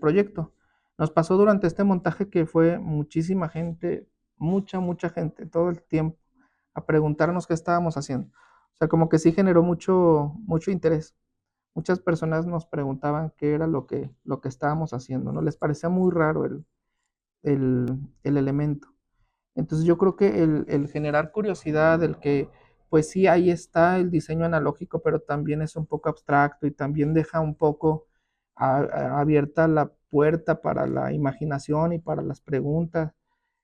proyecto. Nos pasó durante este montaje que fue muchísima gente, mucha gente, todo el tiempo, a preguntarnos qué estábamos haciendo. O sea, como que sí generó mucho interés. Muchas personas nos preguntaban qué era lo que estábamos haciendo, ¿no? Les parecía muy raro el elemento. Entonces yo creo que el generar curiosidad, el que pues sí, ahí está el diseño analógico, pero también es un poco abstracto y también deja un poco abierta la puerta para la imaginación y para las preguntas,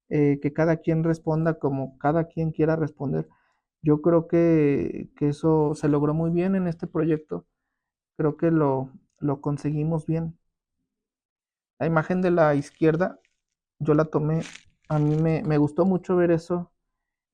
que cada quien responda como cada quien quiera responder. Yo creo que eso se logró muy bien en este proyecto, creo que lo conseguimos bien. La imagen de la izquierda, yo la tomé, a mí me gustó mucho ver eso.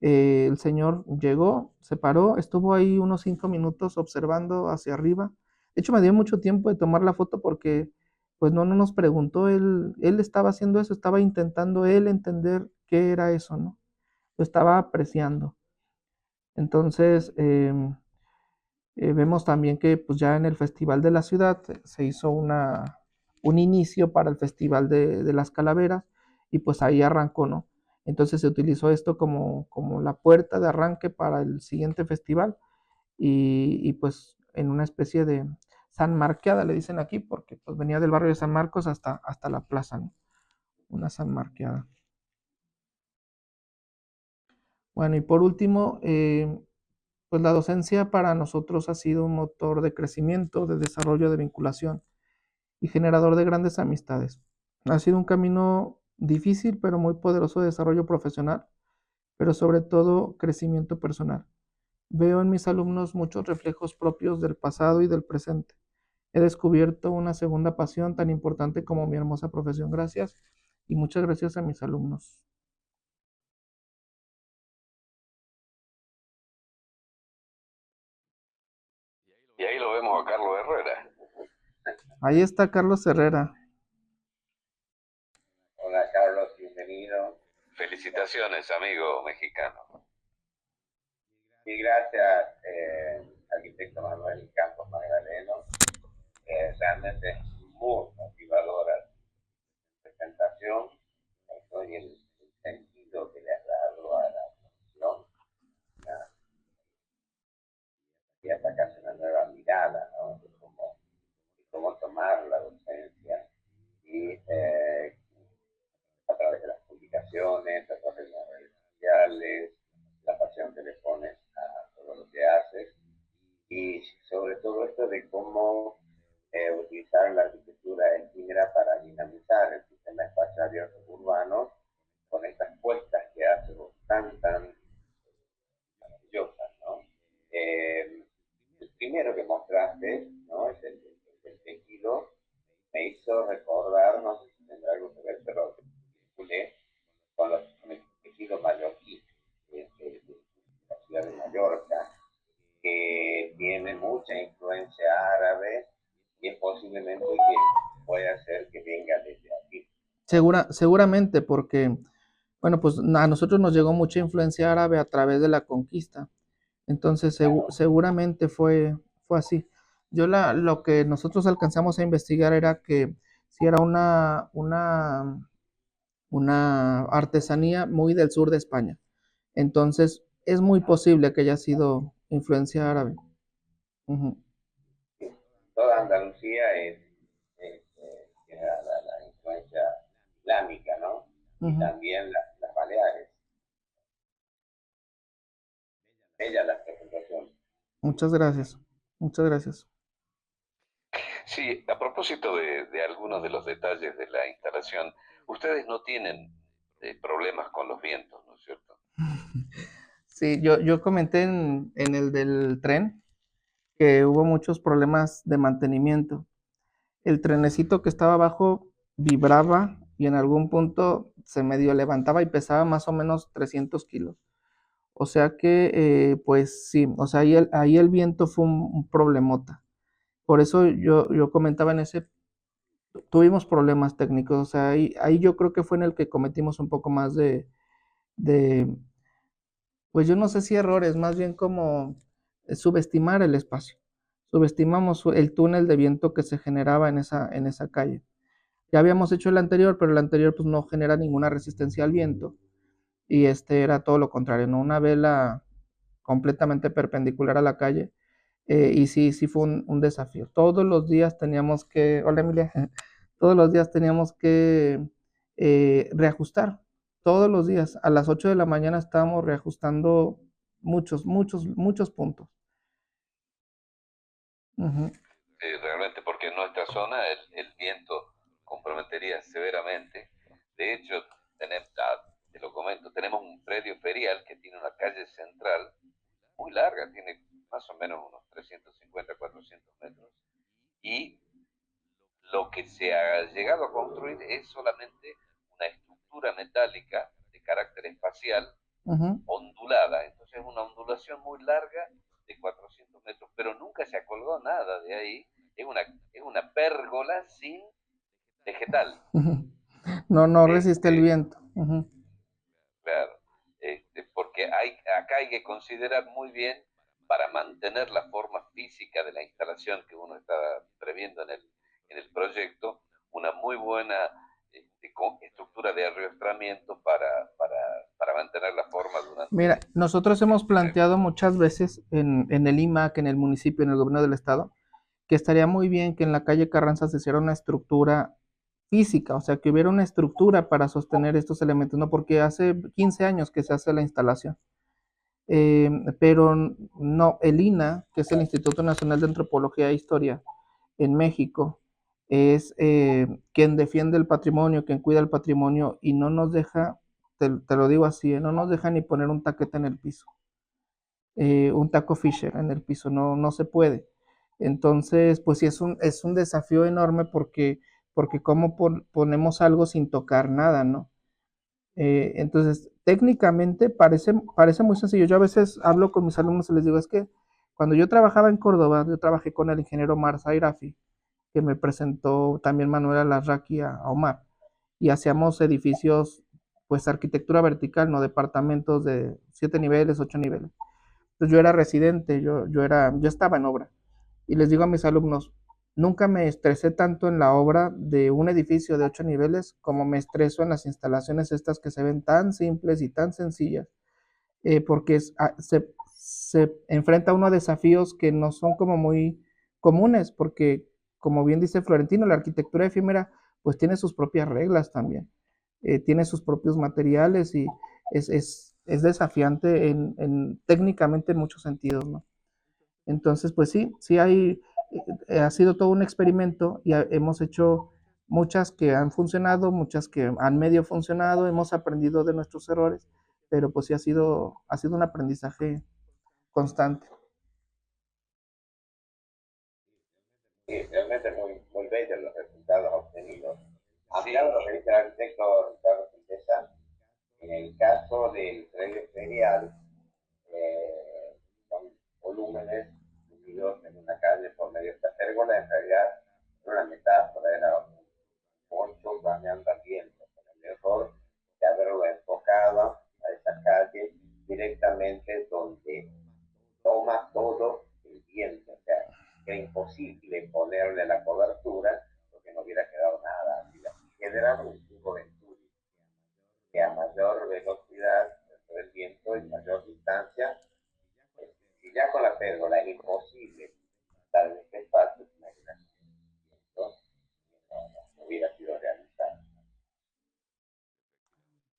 El señor llegó, se paró, estuvo ahí unos 5 minutos observando hacia arriba. De hecho, me dio mucho tiempo de tomar la foto porque pues no nos preguntó, él estaba haciendo eso, estaba intentando él entender qué era eso, ¿no? Lo estaba apreciando. Entonces, vemos también que pues ya en el Festival de la Ciudad se hizo un inicio para el Festival de las Calaveras y pues ahí arrancó, ¿no? Entonces se utilizó esto como la puerta de arranque para el siguiente festival y pues en una especie de San Marqueada, le dicen aquí, porque pues venía del barrio de San Marcos hasta la plaza, ¿no? Una San Marqueada. Bueno, y por último, pues la docencia para nosotros ha sido un motor de crecimiento, de desarrollo, de vinculación y generador de grandes amistades. Ha sido un camino difícil, pero muy poderoso de desarrollo profesional, pero sobre todo crecimiento personal. Veo en mis alumnos muchos reflejos propios del pasado y del presente. he descubierto una segunda pasión tan importante como mi hermosa profesión. Gracias y muchas gracias a mis alumnos. Y ahí lo vemos a Carlos Herrera. Ahí está Carlos Herrera. Hola Carlos, bienvenido. Felicitaciones, amigo mexicano. Y gracias, arquitecto Manuel Campos Magdaleno. Realmente es muy motivadora su presentación, ¿no? Y el sentido que le has dado a la función, y hasta casi una nueva mirada, ¿no? De cómo tomar la docencia y a través de las publicaciones, a través de las redes sociales, la pasión que le pones a todo lo que haces y sobre todo esto de cómo utilizar la arquitectura efímera para dinamizar el sistema espacial abierto urbano con estas puestas que hace tan maravillosas, ¿no? El primero que mostraste, ¿no? Es el tejido, me hizo recordar, no sé si tendrá algo que ver, pero vinculé con el tejido mallorquí de la ciudad de Mallorca, que tiene mucha influencia árabe y es posiblemente que pueda ser que venga desde aquí. Seguramente porque, bueno, pues a nosotros nos llegó mucha influencia árabe a través de la conquista. Entonces, Claro. seguramente fue así. Lo que nosotros alcanzamos a investigar era que si era una artesanía muy del sur de España. Entonces, es muy posible que haya sido influencia árabe. Ujú. Sí. Toda Andalucía tiene la influencia islámica, ¿no? Y Ujú. también las Baleares. Ella las presentaciones. Muchas gracias. Muchas gracias. Sí, a propósito de algunos de los detalles de la instalación, ustedes no tienen problemas con los vientos, ¿no es cierto? Sí, yo comenté en el del tren que hubo muchos problemas de mantenimiento. El trenecito que estaba abajo vibraba y en algún punto se medio levantaba y pesaba más o menos 300 kilos. O sea que, pues sí, o sea, ahí el viento fue un problemota. Por eso yo comentaba en ese, tuvimos problemas técnicos, o sea, ahí yo creo que fue en el que cometimos un poco más de, pues yo no sé si errores, más bien como subestimar el espacio. Subestimamos el túnel de viento que se generaba en esa calle. Ya habíamos hecho el anterior, pero el anterior pues no genera ninguna resistencia al viento. Y este era todo lo contrario, ¿no? Una vela completamente perpendicular a la calle. Y sí, sí fue un desafío. Todos los días teníamos que, hola Emilia, todos los días teníamos que reajustar. Todos los días, a las 8 de la mañana estábamos reajustando muchos puntos. Ujú. Realmente porque en nuestra zona el viento comprometería severamente. De hecho, te lo comento, tenemos un predio ferial que tiene una calle central muy larga, tiene más o menos unos 350, 400 metros, y lo que se ha llegado a construir es solamente una estructura metálica de carácter espacial Ujú. ondulada. Entonces es una ondulación muy larga de 400 metros, pero nunca se acolgó nada de ahí. Es una pérgola sin vegetal. No resiste el Este, viento. Ujú. claro, porque acá hay que considerar muy bien para mantener la forma física de la instalación que uno está previendo en el proyecto, una muy buena estructura de arrastramiento para mantener la forma Mira, durante nosotros hemos el planteado muchas veces en el IMAC, en el municipio, en el gobierno del estado, que estaría muy bien que en la calle Carranza se hiciera una estructura física, o sea, que hubiera una estructura para sostener estos elementos, ¿no? Porque hace 15 años que se hace la instalación. Pero no, el INA, que es el Instituto Nacional de Antropología e Historia en México, es quien defiende el patrimonio, quien cuida el patrimonio y no nos deja, te lo digo así, no nos deja ni poner un taquete en el piso, un taco Fisher en el piso, no se puede. Entonces, pues sí, es un desafío enorme porque cómo ponemos algo sin tocar nada, ¿no? Entonces, técnicamente parece muy sencillo. Yo a veces hablo con mis alumnos y les digo, es que cuando yo trabajaba en Córdoba, yo trabajé con el ingeniero Omar Zairafi, que me presentó también Manuel Alarraqui a Omar, y hacíamos edificios, pues arquitectura vertical, no departamentos de 7 niveles, 8 niveles. Entonces yo era residente, yo estaba en obra. Y les digo a mis alumnos, nunca me estresé tanto en la obra de un edificio de 8 niveles como me estreso en las instalaciones estas que se ven tan simples y tan sencillas, porque se enfrenta uno a desafíos que no son como muy comunes, porque como bien dice Florentino, la arquitectura efímera pues tiene sus propias reglas también, tiene sus propios materiales y es desafiante técnicamente en muchos sentidos, ¿no? Entonces, pues sí, ha sido todo un experimento y hemos hecho muchas que han funcionado, muchas que han medio funcionado, hemos aprendido de nuestros errores, pero pues sí ha sido un aprendizaje constante. Sí, realmente muy bellos los resultados obtenidos. Hablando de el arquitecto Ricardo Quintesa, en el caso del predio ferial, son volúmenes unidos en una calle por medio de esta pérgola, en realidad era una metáfora, era un poncho bañando al viento, con el error de haberlo enfocado a esa calle directamente donde toma todo el viento, o sea, era imposible ponerle la cobertura porque no hubiera quedado nada. Generaba un tipo venturi que a mayor velocidad del viento y mayor distancia, si ya con la pérgola es imposible estar en este espacio, imagínate, no hubiera sido realizado.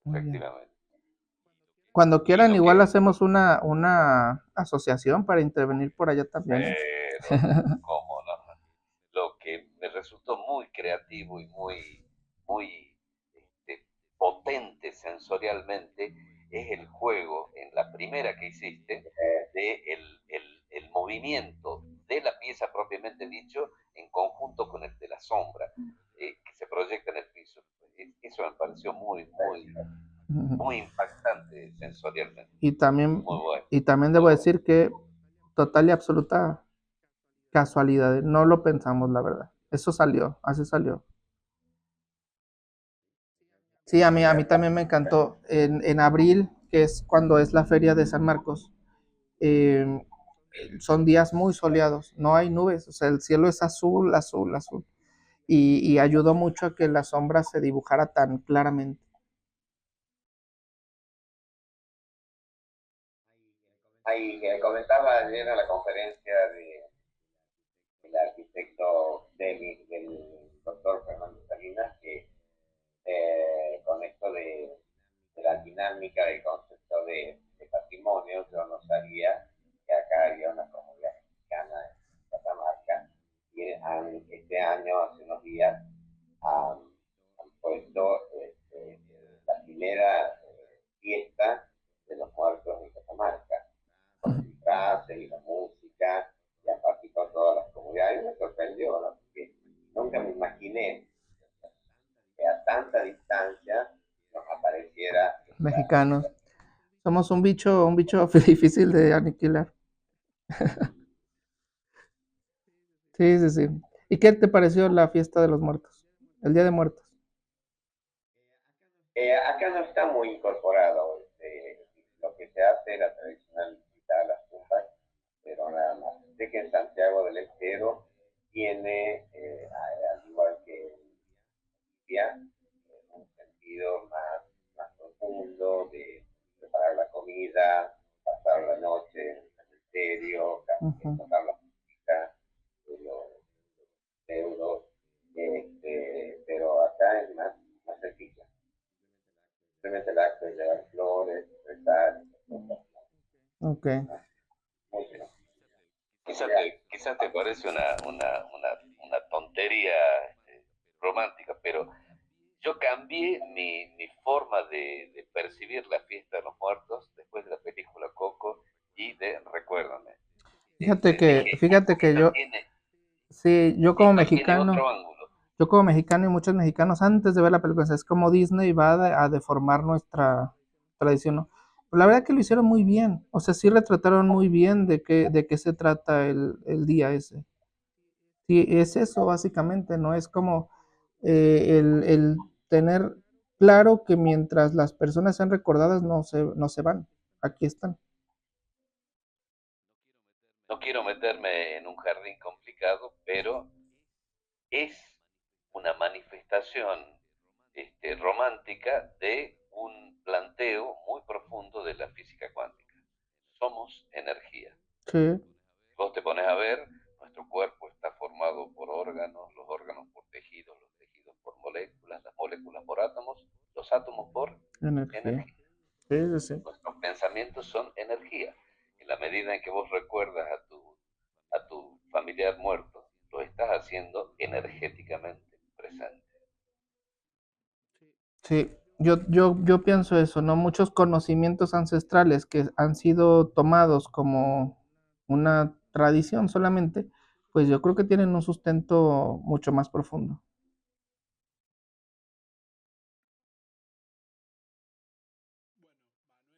Efectivamente. Cuando quieran, igual hacemos una asociación para intervenir por allá también. Pero, ¿cómo no? Lo que me resultó muy creativo y muy potente sensorialmente es el juego en la primera que hiciste de el movimiento de la pieza propiamente dicho en conjunto con el de la sombra que se proyecta en el piso. Eso me pareció muy impactante sensorialmente. Y también, Muy bueno. y también debo decir que total y absoluta casualidad, no lo pensamos, la verdad. Eso salió, así salió. Sí, a mí también me encantó. En abril, que es cuando es la feria de San Marcos, eh, son días muy soleados, no hay nubes, o sea, el cielo es azul, azul, azul. Y ayudó mucho a que la sombra se dibujara tan claramente. Ahí comentaba ayer en la conferencia del arquitecto del doctor Fernando Salinas que con esto de la dinámica del concepto de patrimonio, yo no sabía que acá había una comunidad mexicana en Catamarca y este año, hace unos días, han puesto la primera fiesta de los muertos en Catamarca, con el disfraces y la música, y aparte con todas las comunidades. Me sorprendió, ¿no? Porque nunca me imaginé que a tanta distancia nos apareciera Mexicanos. Somos un bicho difícil de aniquilar. Sí, sí, sí. ¿Y qué te pareció la fiesta de los muertos? El Día de Muertos. Acá no está muy incorporado lo que se hace, la tradicional visita a las tumbas, pero nada más. Sé que en Santiago del Estero tiene, al igual que en Libia, un sentido más profundo de preparar la comida, pasar la noche en el cementerio, tocar la música de los deudos, pero acá es más sencillo. Simplemente el acto de llevar flores, rezar, Ok. muy bien. Quizás te parece una tontería romántica, pero yo cambié mi forma de percibir la fiesta de los muertos después de la película Coco y de Recuérdame. Fíjate que yo, Tiene Sí, Esta tiene otro ángulo. yo como mexicano y muchos mexicanos antes de ver la película, es como Disney va a deformar nuestra tradición, ¿no? Pero la verdad que lo hicieron muy bien, o sea, sí retrataron muy bien de qué se trata el día ese. Sí, es eso básicamente, ¿no? Es como el tener claro que mientras las personas sean recordadas no se van, aquí están. No quiero meterme en un jardín complicado, pero es una manifestación romántica de un planteo muy profundo de la física cuántica. Somos energía. Sí, Vos te pones a ver, nuestro cuerpo está formado por órganos, los órganos por tejidos, los tejidos por moléculas, las moléculas por átomos, los átomos por energía. energía. Sí, sí, sí. Nuestros pensamientos son energía. En la medida en que vos recuerdas a tu familiar muerto, lo estás haciendo energéticamente presente. Sí, yo pienso eso, ¿no? Muchos conocimientos ancestrales que han sido tomados como una tradición solamente, pues yo creo que tienen un sustento mucho más profundo.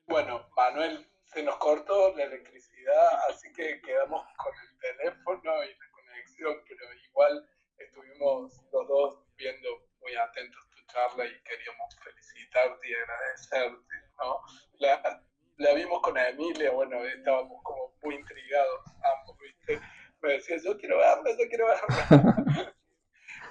Bueno, Manuel, se nos cortó la electricidad, así que quedamos con el teléfono y la conexión, pero igual estuvimos los dos viendo muy atentos tu charla y queríamos felicitarte y agradecerte, ¿no? La vimos con Emilia, bueno, estábamos como muy intrigados ambos, ¿viste? Me decía, yo quiero verla.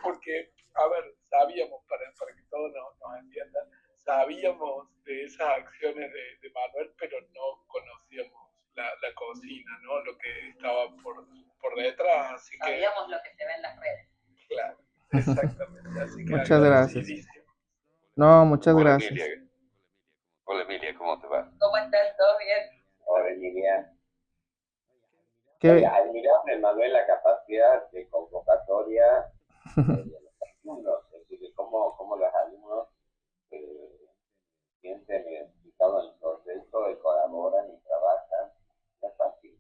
Porque, a ver, sabíamos, para que todos nos entiendan, sabíamos de esas acciones de Manuel, pero no conocíamos la cocina, ¿no? Lo que estaba por detrás, así que... Sabíamos lo que se ve en las redes. Claro, exactamente, así que Muchas gracias. agradecidísimo. No, muchas Hola gracias. Emilia. Hola Emilia, ¿cómo te va? ¿Cómo estás? ¿Todo bien? Ahora, Emilia, ¿Qué? admirable, Manuel, la capacidad de convocatoria de los alumnos, es decir, cómo los alumnos sienten identificados en el proceso y colaboran y trabajan. No es fácil.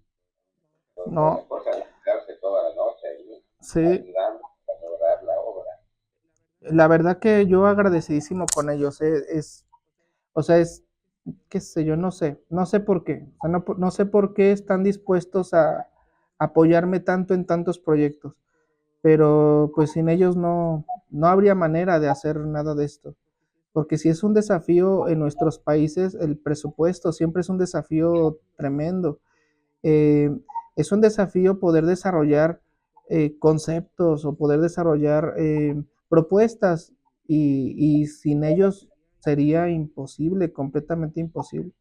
Porque la No, cosa es quedarse toda la noche ahí sí, ayudando a lograr la obra. la verdad que yo agradecidísimo con ellos, o sea, qué sé yo, no sé por qué, o sea, no sé por qué están dispuestos a apoyarme tanto en tantos proyectos, pero pues sin ellos no habría manera de hacer nada de esto, porque si es un desafío en nuestros países, el presupuesto siempre es un desafío tremendo. Eh, es un desafío poder desarrollar conceptos o poder desarrollar propuestas y sin ellos sería imposible, completamente imposible.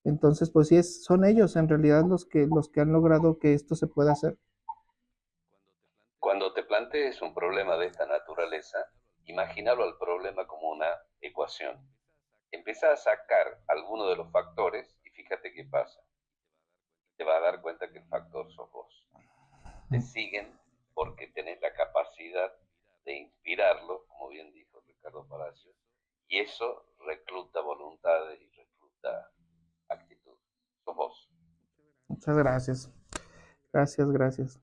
Entonces, pues sí, son ellos en realidad los que han logrado que esto se pueda hacer. Cuando te plantees un problema de esta naturaleza, imagínalo al problema como una ecuación. Empieza a sacar alguno de los factores y fíjate qué pasa. Te vas a dar cuenta que el factor sos vos. Te siguen porque tenés la capacidad de inspirarlo, como bien dijo Ricardo Palacios, y eso recluta voluntades y recluta actitud. Sos vos. Muchas gracias. Gracias, gracias.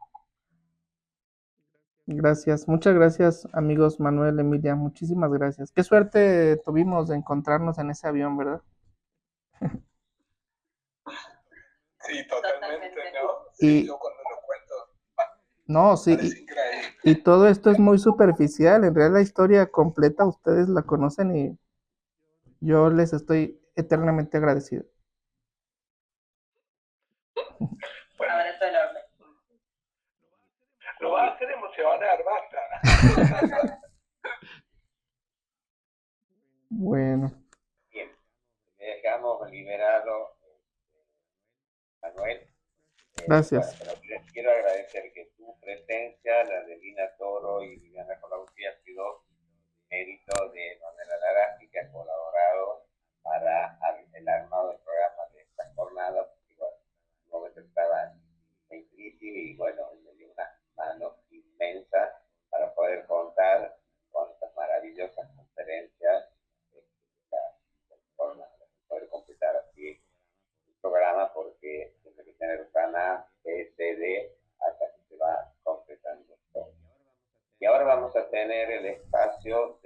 Gracias, muchas gracias, amigos Manuel, Emilia, muchísimas gracias. Qué suerte tuvimos de encontrarnos en ese avión, ¿verdad? Sí, totalmente, ¿no? Sí, Y yo cuando lo cuento, no, sí, parece increíble. y todo esto es muy superficial, en realidad la historia completa ustedes la conocen y yo les estoy eternamente agradecido. Bueno, Abrazo enorme. lo va a hacer emocionar, basta. Bueno, Bien, dejamos liberado Manuel. Bueno, gracias. pero les quiero agradecer que tu presencia, la de Lina Toro y Viviana Colautti, ha sido mérito de Manuela Larasti, que ha colaborado para el armado del programa de esta jornada, porque bueno, en un momento estaba en crisis y bueno, me dio una mano inmensa para poder contar con estas maravillosas conferencias de esta jornada, poder completar así programa porque tiene que tener plan A, B, C, D hasta que se va completando. tener el espacio